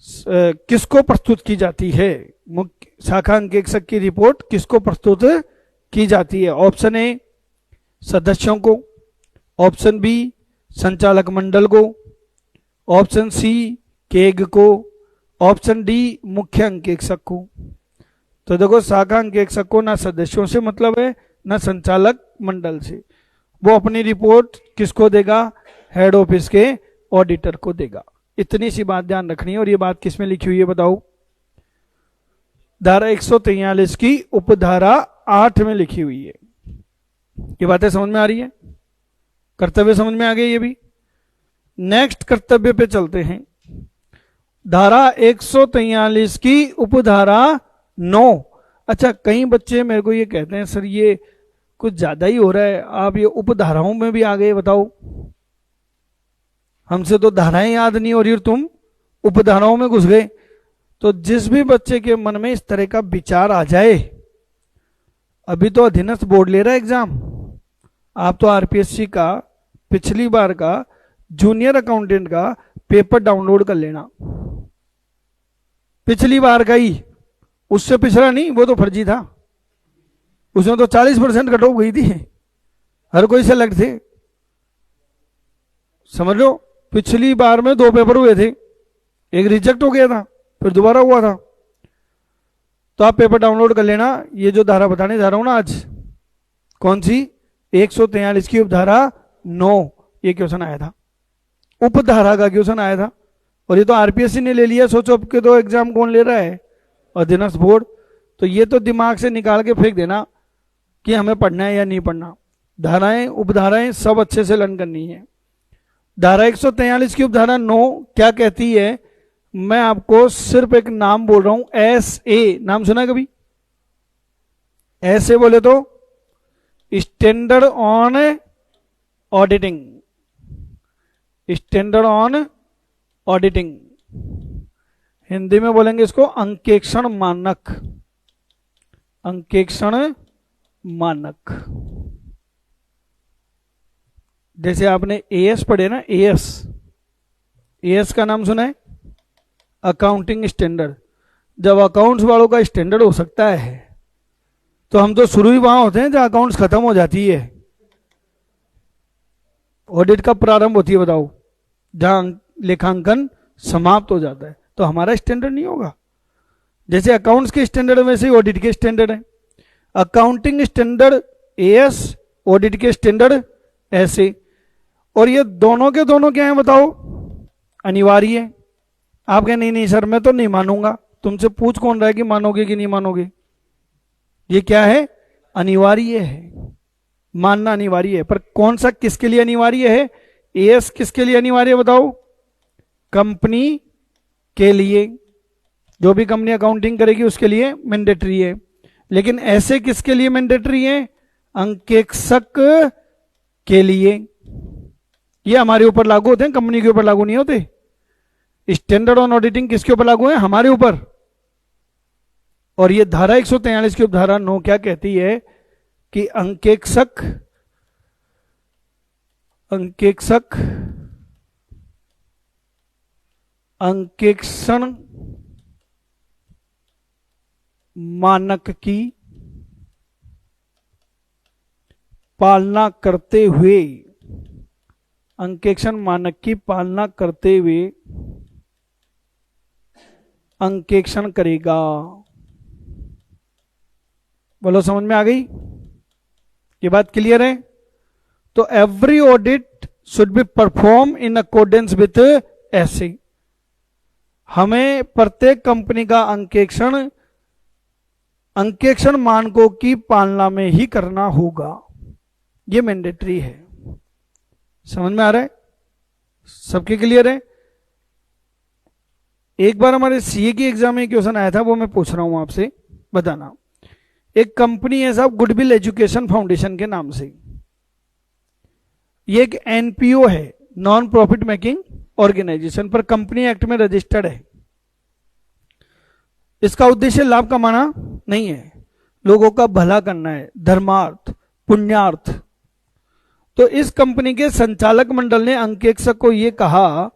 किसको प्रस्तुत की जाती है? मुख्य शाखा अंकेक्षक की रिपोर्ट किसको प्रस्तुत की जाती है? ऑप्शन ए, सदस्यों को। ऑप्शन बी, संचालक मंडल को। ऑप्शन सी, केग को। ऑप्शन डी, मुख्य अंकेक्षक को। तो देखो, शाखा अंकेक्षक को ना सदस्यों से मतलब है ना संचालक मंडल से। वो अपनी रिपोर्ट किसको देगा? हेड ऑफिस के ऑडिटर को देगा। इतनी सी बात ध्यान रखनी है। और ये बात किसमें लिखी हुई है बताओ? धारा 143 की उपधारा 8 में लिखी हुई है। ये बातें समझ में आ रही है? कर्तव्य समझ में आ गए ये भी? नेक्स्ट कर्तव्य पे चलते हैं। धारा 143 की उपधारा 9। अच्छा, कई बच्चे मेरे को ये कहते हैं सर ये कुछ ज्यादा ही हो रहा है, आप ये उपधाराओं में भी आ गए, बताओ। हमसे तो धाराएं याद नहीं हो रही और तुम उपधाराओं में घुस गए। तो जिस भी बच्चे के मन में इस तरह का विचार आ जाए, अभी तो अधीनस्थ बोर्ड ले रहा है एग्जाम, आप तो आरपीएससी का पिछली बार का जूनियर अकाउंटेंट का पेपर डाउनलोड कर लेना। पिछली बार का ही, उससे पिछला नहीं, वो तो फर्जी था, उसमें तो 40% कट ऑफ गई थी, हर कोई सेलेक्ट थे। समझ लो, पिछली बार में 2 पेपर हुए थे, एक रिजेक्ट हो गया था, फिर दोबारा हुआ था। तो आप पेपर डाउनलोड कर लेना। ये जो धारा बताने जा रहा हूं ना आज, कौन सी, 143 की उपधारा 9, ये क्वेश्चन आया था, उपधारा का क्वेश्चन आया था। और ये तो आरपीएससी ने ले लिया, सोचो आपके तो एग्जाम कौन ले रहा है, अधीनस्थ बोर्ड। तो ये तो दिमाग से निकाल के फेंक देना कि हमें पढ़ना है या नहीं पढ़ना। धाराएं उपधाराएं सब अच्छे से लर्न करनी है। धारा 143 की उपधारा 9 क्या कहती है, मैं आपको सिर्फ एक नाम बोल रहा हूं, एस ए, नाम सुना है कभी? ऐसे बोले तो standard on auditing, standard on auditing, Hindi में बोलेंगे इसको अंकेक्षण मानक, अंकेक्षण मानक। जैसे आपने एएस पढ़े ना, एएस, एएस का नाम सुना है, अकाउंटिंग स्टैंडर्ड। जब अकाउंट्स वालों का स्टैंडर्ड हो सकता है तो हम तो शुरू ही वहां होते हैं जहां अकाउंट्स खत्म हो जाती है, ऑडिट का प्रारंभ होती है, बताओ, जहां लेखांकन समाप्त हो जाता है। तो हमारा स्टैंडर्ड नहीं होगा। जैसे अकाउंट्स के स्टैंडर्ड वैसे ही ऑडिट के स्टैंडर्ड है। अकाउंटिंग स्टैंडर्ड एएस, ऑडिट के स्टैंडर्ड ऐसे। और ये दोनों के दोनों क्या है बताओ, अनिवार्य है। आप कहें नहीं नहीं सर मैं तो नहीं मानूंगा, तुमसे पूछ कौन रहा है कि मानोगे कि नहीं मानोगे? ये क्या है, अनिवार्य है, मानना अनिवार्य है। पर कौन सा किसके लिए अनिवार्य है? एएस किसके लिए अनिवार्य है बताओ? कंपनी के लिए, जो भी कंपनी अकाउंटिंग करेगी उसके लिए मैंडेटरी है। लेकिन ऐसे किसके लिए मैंडेटरी है? अंकेक्षक के लिए। ये हमारे ऊपर लागू होते हैं, कंपनी के ऊपर लागू नहीं होते। स्टैंडर्ड ऑन ऑडिटिंग किसके ऊपर लागू है? हमारे ऊपर। और ये धारा 143 की उपधारा 9 क्या कहती है कि अंकेक्षक, अंकेक्षक अंकेक्षण मानक की पालना करते हुए, अंकेक्षण मानक की पालना करते हुए अंकेक्षण करेगा। बोलो समझ में आ गई? ये बात क्लियर है? तो every audit should be perform in accordance with ऐसे। हमें प्रत्येक कंपनी का अंकेक्षण अंकेक्षण मानकों की पालना में ही करना होगा। ये मैंडेटरी है। समझ में आ रहा है? सबके क्लियर है? एक बार हमारे सीए की एग्जाम में क्वेश्चन आया था, वो मैं पूछ रहा हूं आपसे, बताना। एक कंपनी है साहब, गुडविल एजुकेशन फाउंडेशन के नाम से। ये एक एनपीओ है, नॉन प्रॉफिट मेकिंग ऑर्गेनाइजेशन, पर कंपनी एक्ट में रजिस्टर्ड है। इसका उद्देश्य लाभ कमाना नहीं है, लोगों का भला करना है, धर्मार्थ, पुण्यार्थ। तो इस कंपनी के संचालक मंडल ने अंकेक्षक को यह कहा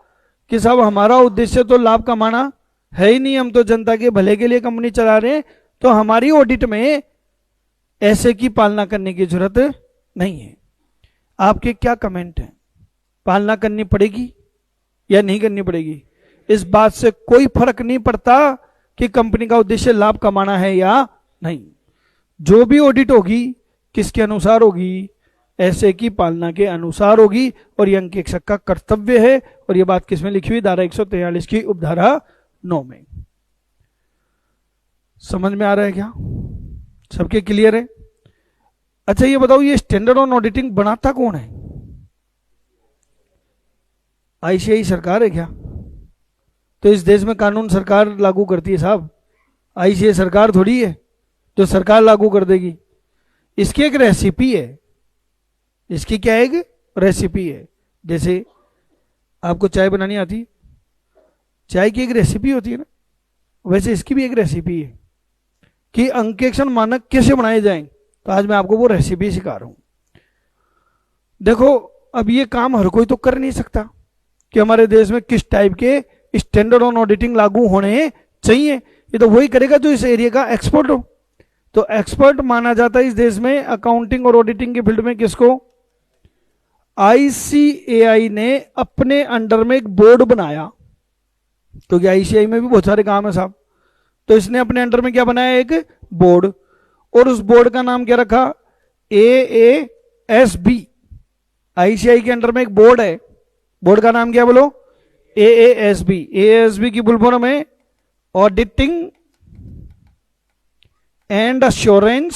कि साहब हमारा उद्देश्य तो लाभ कमाना है ही नहीं, हम तो जनता के भले के लिए कंपनी चला रहे हैं, तो हमारी ऑडिट में ऐसे की पालना करने की जरूरत नहीं है। आपके क्या कमेंट हैं? पालना करनी पड़ेगी या नहीं करनी पड़ेगी? इस बात से कोई फर्क नहीं पड़ता कि कंपनी का उद्देश्य लाभ कमाना है या नहीं। जो भी ऑडिट होगी किसके अनुसार होगी? ऐसे की पालना के अनुसार होगी। और यह अंकेक्षक का कर्तव्य है। और यह बात किसमें लिखी हुई? धारा 143 की उपधारा 9 में। समझ में आ रहा है क्या? सबके क्लियर है? अच्छा ये बताओ, ये स्टैंडर्ड ऑन ऑडिटिंग बनाता कौन है? आईसीआई सरकार है क्या? तो इस देश में कानून सरकार लागू करती है साहब, आईसीआई सरकार थोड़ी है जो सरकार लागू कर देगी। इसकी एक रेसिपी है, इसकी क्या है? एक रेसिपी है। जैसे आपको चाय बनानी आती है, चाय की एक रेसिपी होती है ना, वैसे इसकी भी एक रेसिपी है कि अंकेक्षण मानक कैसे बनाए जाएं। तो आज मैं आपको वो रेसिपी सिखा रहा हूं। देखो अब ये काम हर कोई तो कर नहीं सकता कि हमारे देश में किस टाइप के स्टैंडर्ड ऑन ऑडिटिंग लागू होने चाहिए। ये तो वही करेगा जो इस एरिया का एक्सपर्ट हो। तो एक्सपर्ट माना जाता है इस देश में अकाउंटिंग और ऑडिटिंग के फील्ड में किसको? आईसीएआई ने अपने अंडर में एक बोर्ड बनाया, क्योंकि आईसीएआई में भी बहुत सारे काम है साहब, तो इसने अपने अंडर में क्या बनाया, एक बोर्ड, और उस बोर्ड का नाम क्या रखा, AASB। आईसीआई के अंडर में एक बोर्ड है, बोर्ड का नाम क्या बोलो, AASB। AASB की फुल फॉर्म है auditing and assurance,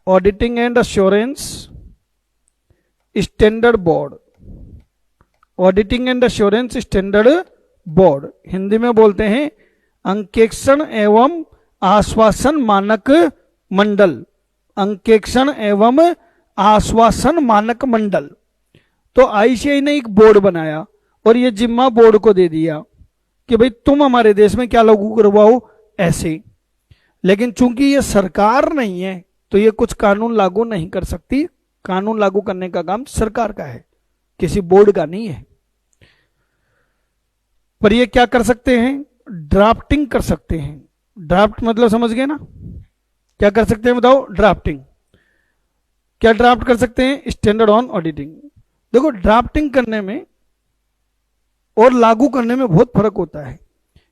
auditing and assurance standard board, auditing and assurance standard board. Hindi में बोलते हैं अंकेक्षण एवं आश्वासन मानक मंडल, अंकेक्षण एवं आश्वासन मानक मंडल। तो आईसीआई ने एक बोर्ड बनाया और ये जिम्मा बोर्ड को दे दिया कि भाई तुम हमारे देश में क्या लागू करवाओ ऐसे, लेकिन चूंकि ये सरकार नहीं है तो ये कुछ कानून लागू नहीं कर सकती, कानून लागू करने का काम सरकार का है, किसी बोर्ड का नहीं है। पर ये क्या कर सकते हैं, ड्राफ्टिंग कर सकते हैं। ड्राफ्ट मतलब समझ गए ना, क्या कर सकते हैं बताओ, ड्राफ्टिंग। क्या ड्राफ्ट कर सकते हैं, स्टैंडर्ड ऑन ऑडिटिंग। देखो ड्राफ्टिंग करने में और लागू करने में बहुत फर्क होता है।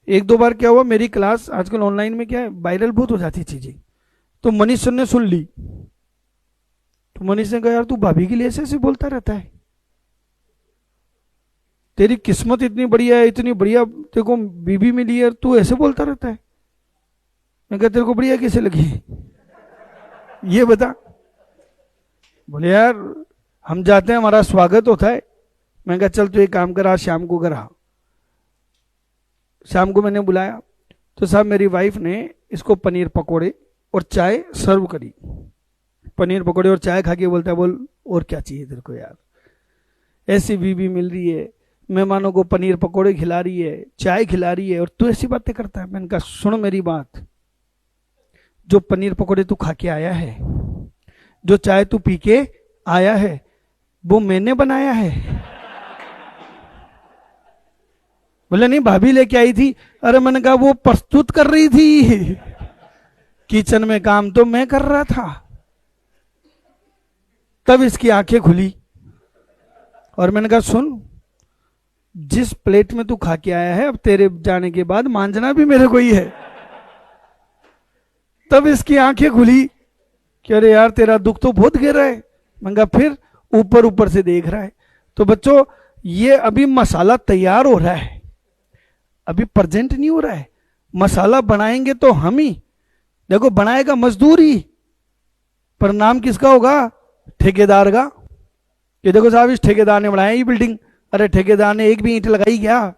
एक दो बार क्या हुआ, मेरी क्लास आजकल ऑनलाइन में क्या है, वायरल बहुत हो जाती चीजें, तो मनीष सर ने सुन ली, तो मनीष ने कहा यार तू भाभी के लिए ऐसे बोलता रहता है, तेरी किस्मत इतनी बढ़िया है, इतनी बढ़िया तेरे को बीबी मिली है, तू ऐसे बोलता रहता है। मैं कहा तेरे को बढ़िया कैसे लगी ये बता। बोले यार हम जाते हैं, हमारा स्वागत होता है। मैं कहा चल तू एक काम कर, आज शाम को घर आ। शाम को मैंने बुलाया तो साहब मेरी वाइफ ने इसको पनीर पकोड़े और चाय सर्व करी। पनीर पकोड़े और चाय खा के बोलता है बोल और क्या चाहिए तेरे को यार, ऐसी बीबी मिल रही है, मेहमानों को पनीर पकोड़े खिला रही है, चाय खिला रही है, और तू ऐसी बातें करता है। मैंने कहा सुन मेरी बात, जो पनीर पकोड़े तू खा के आया है, जो चाय तू पी के आया है, वो मैंने बनाया है। बोले नहीं भाभी लेके आई थी। अरे मैंने कहा वो प्रस्तुत कर रही थी, किचन में काम तो मैं कर रहा था। तब इसकी आंखें खुली और मैंने कहा सुन, जिस प्लेट में तू खा के आया है अब तेरे जाने के बाद मांजना भी मेरे को ही है। तब इसकी आंखें खुली कि अरे यार तेरा दुख तो बहुत गहरा है। मैंने कहा फिर, ऊपर ऊपर से देख रहा है। तो बच्चों ये अभी मसाला तैयार हो रहा है, अभी प्रेजेंट नहीं हो रहा है। मसाला बनाएंगे तो हम ही, देखो बनाएगा मजदूर ही, पर नाम किसका होगा, ठेकेदार का। ये देखो साहब इस ठेकेदार ने बनाया ये बिल्डिंग। अरे ठेकेदार ने एक भी ईंट लगाई क्या,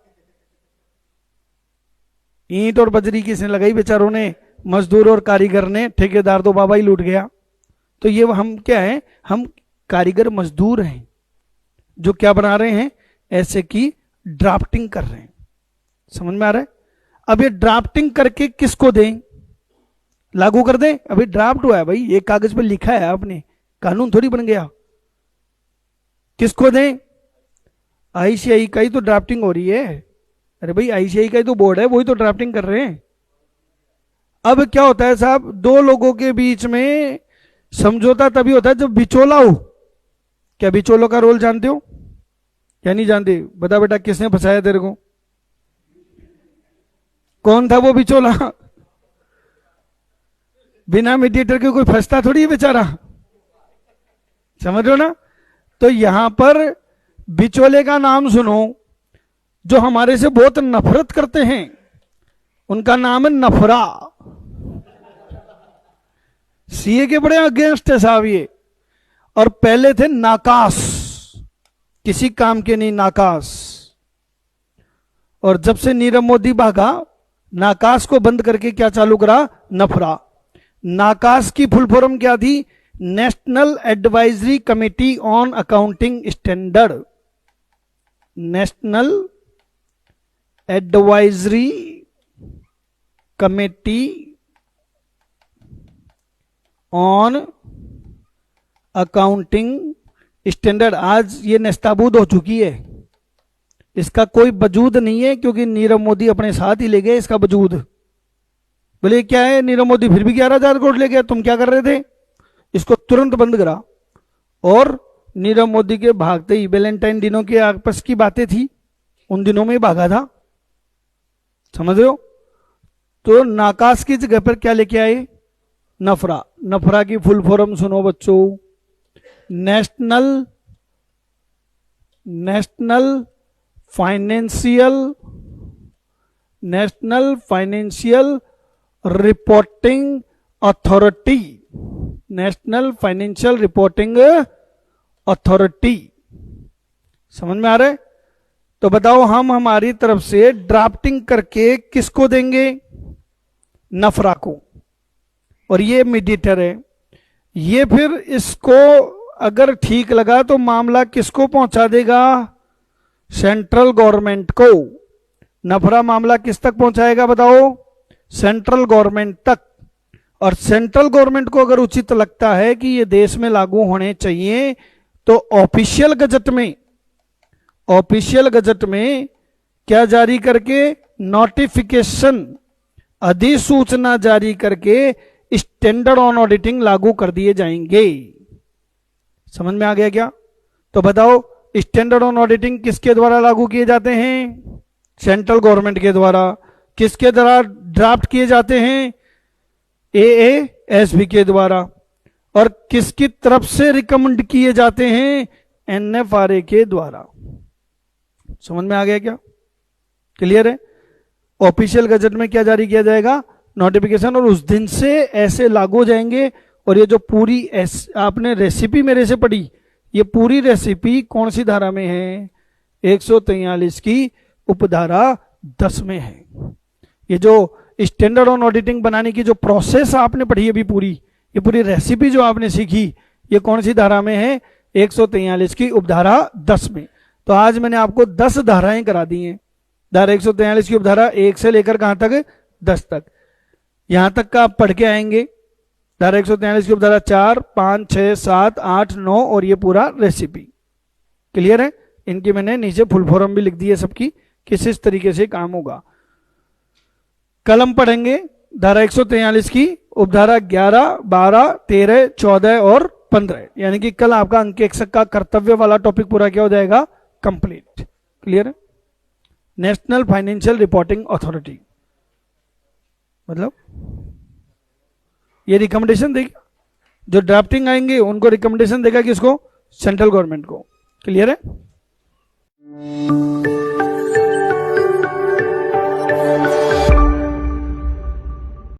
ईंट और बजरी किसने लगाई, बेचारों ने, मजदूर और कारीगर ने। ठेकेदार तो बाबा ही लूट गया। तो ये हम क्या है, हम कारीगर मजदूर हैं जो क्या बना रहे हैं, ऐसे की ड्राफ्टिंग कर रहे हैं। समझ में आ रहा है। अब ये ड्राफ्टिंग करके किसको दें, लागू कर दें। अभी ड्राफ्ट हुआ है भाई, ये कागज पे लिखा है आपने, कानून थोड़ी बन गया। किसको दें, आईसीआई का ही तो ड्राफ्टिंग हो रही है। अरे भाई आईसीआई का ही तो बोर्ड है, वही तो ड्राफ्टिंग कर रहे हैं। अब क्या होता है साहब, दो लोगों के बीच में समझौता तभी होता है जब बिचौला हो। क्या बिचौलों का रोल जानते हो या नहीं जानते, बता बेटा किसने फंसाया तेरे को, कौन था वो बिचौला। बिना मीडिएटर के कोई फंसता थोड़ी है बेचारा, समझ रहे हो ना। तो यहां पर बिचौले का नाम सुनो, जो हमारे से बहुत नफरत करते हैं, उनका नाम है नफरा। सीए के बड़े अगेंस्ट है साहब ये। और पहले थे नाकास, किसी काम के नहीं नाकास। और जब से नीरव मोदी भागा, नाकास को बंद करके क्या चालू करा, नफरा। नाकास की फुल फॉर्म क्या थी, national advisory committee on accounting standard. National advisory committee on accounting standard. आज ये नेस्ताबूद हो चुकी है, इसका कोई वजूद नहीं है, क्योंकि नीरव मोदी अपने साथ ही ले गए इसका वजूद। बोले क्या है, नीरव मोदी फिर भी 11,000 करोड़ ले गया, तुम क्या कर रहे थे, इसको तुरंत बंद करा और नीरव मोदी के भागते ही वैलेंटाइन दिनों के आपस की बातें थी, उन दिनों में ही भागा था, समझ रहे हो। तो नाकाश की जगह पर क्या लेके आए, नफरा। नफरा की फुल फॉर्म सुनो बच्चों, national financial reporting authority, national financial reporting authority, समझ में आ रहा है। तो बताओ हम हमारी तरफ से ड्राफ्टिंग करके किसको देंगे, नफरा को, और ये मीडिएटर है। ये फिर इसको अगर ठीक लगा तो मामला किसको पहुंचा देगा, सेंट्रल गवर्नमेंट को। नफरा मामला किस तक पहुंचाएगा बताओ, सेंट्रल गवर्नमेंट तक। और सेंट्रल गवर्नमेंट को अगर उचित लगता है कि ये देश में लागू होने चाहिए तो ऑफिशियल गजट में क्या जारी करके, नोटिफिकेशन, अधिसूचना जारी करके स्टैंडर्ड ऑन ऑडिटिंग लागू कर दिए जाएंगे। समझ में आ गया क्या। तो बताओ स्टैंडर्ड ऑन ऑडिटिंग किसके द्वारा लागू किए जाते हैं, सेंट्रल गवर्नमेंट के द्वारा। किसके द्वारा ड्राफ्ट किए जाते हैं, AASB के द्वारा। और किसकी तरफ से रिकमेंड किए जाते हैं, NFRA के द्वारा। समझ में आ गया क्या, क्लियर है। ऑफिशियल गजट में क्या जारी किया जाएगा, नोटिफिकेशन, और उस दिन से ऐसे लागू हो जाएंगे। और ये जो पूरी आपने रेसिपी मेरे से पढ़ी, ये पूरी रेसिपी कौन सी धारा में है, 143 की उपधारा 10 में है। ये जो स्टैंडर्ड ऑन ऑडिटिंग बनाने की जो प्रोसेस आपने पढ़ी अभी पूरी, ये पूरी रेसिपी जो आपने सीखी, ये कौन सी धारा में है, 143 की उपधारा 10 में। तो आज मैंने आपको 10 धाराएं करा दी हैं। धारा 143 की उपधारा 1 से लेकर कहां तक, 10 तक, यहां तक का आप पढ़ के आएंगे। धारा 143 की उपधारा 4, 5, 6, 7, 8, 9 और ये पूरा रेसिपी, क्लियर है। इनकी मैंने नीचे फुल फॉर्म भी लिख दी है सबकी, किस तरीके से काम होगा। कल हम पढ़ेंगे धारा 143 की उपधारा 11, 12, 13, 14 और 15, यानी कि कल आपका अंक 1 का कर्तव्य वाला टॉपिक पूरा क्या हो जाएगा, कंप्लीट, क्लियर है। नेशनल फाइनेंशियल रिपोर्टिंग अथॉरिटी मतलब ये रिकमेंडेशन देगा, जो ड्राफ्टिंग आएंगे उनको रिकमेंडेशन देगा किसको, सेंट्रल गवर्नमेंट को, क्लियर है।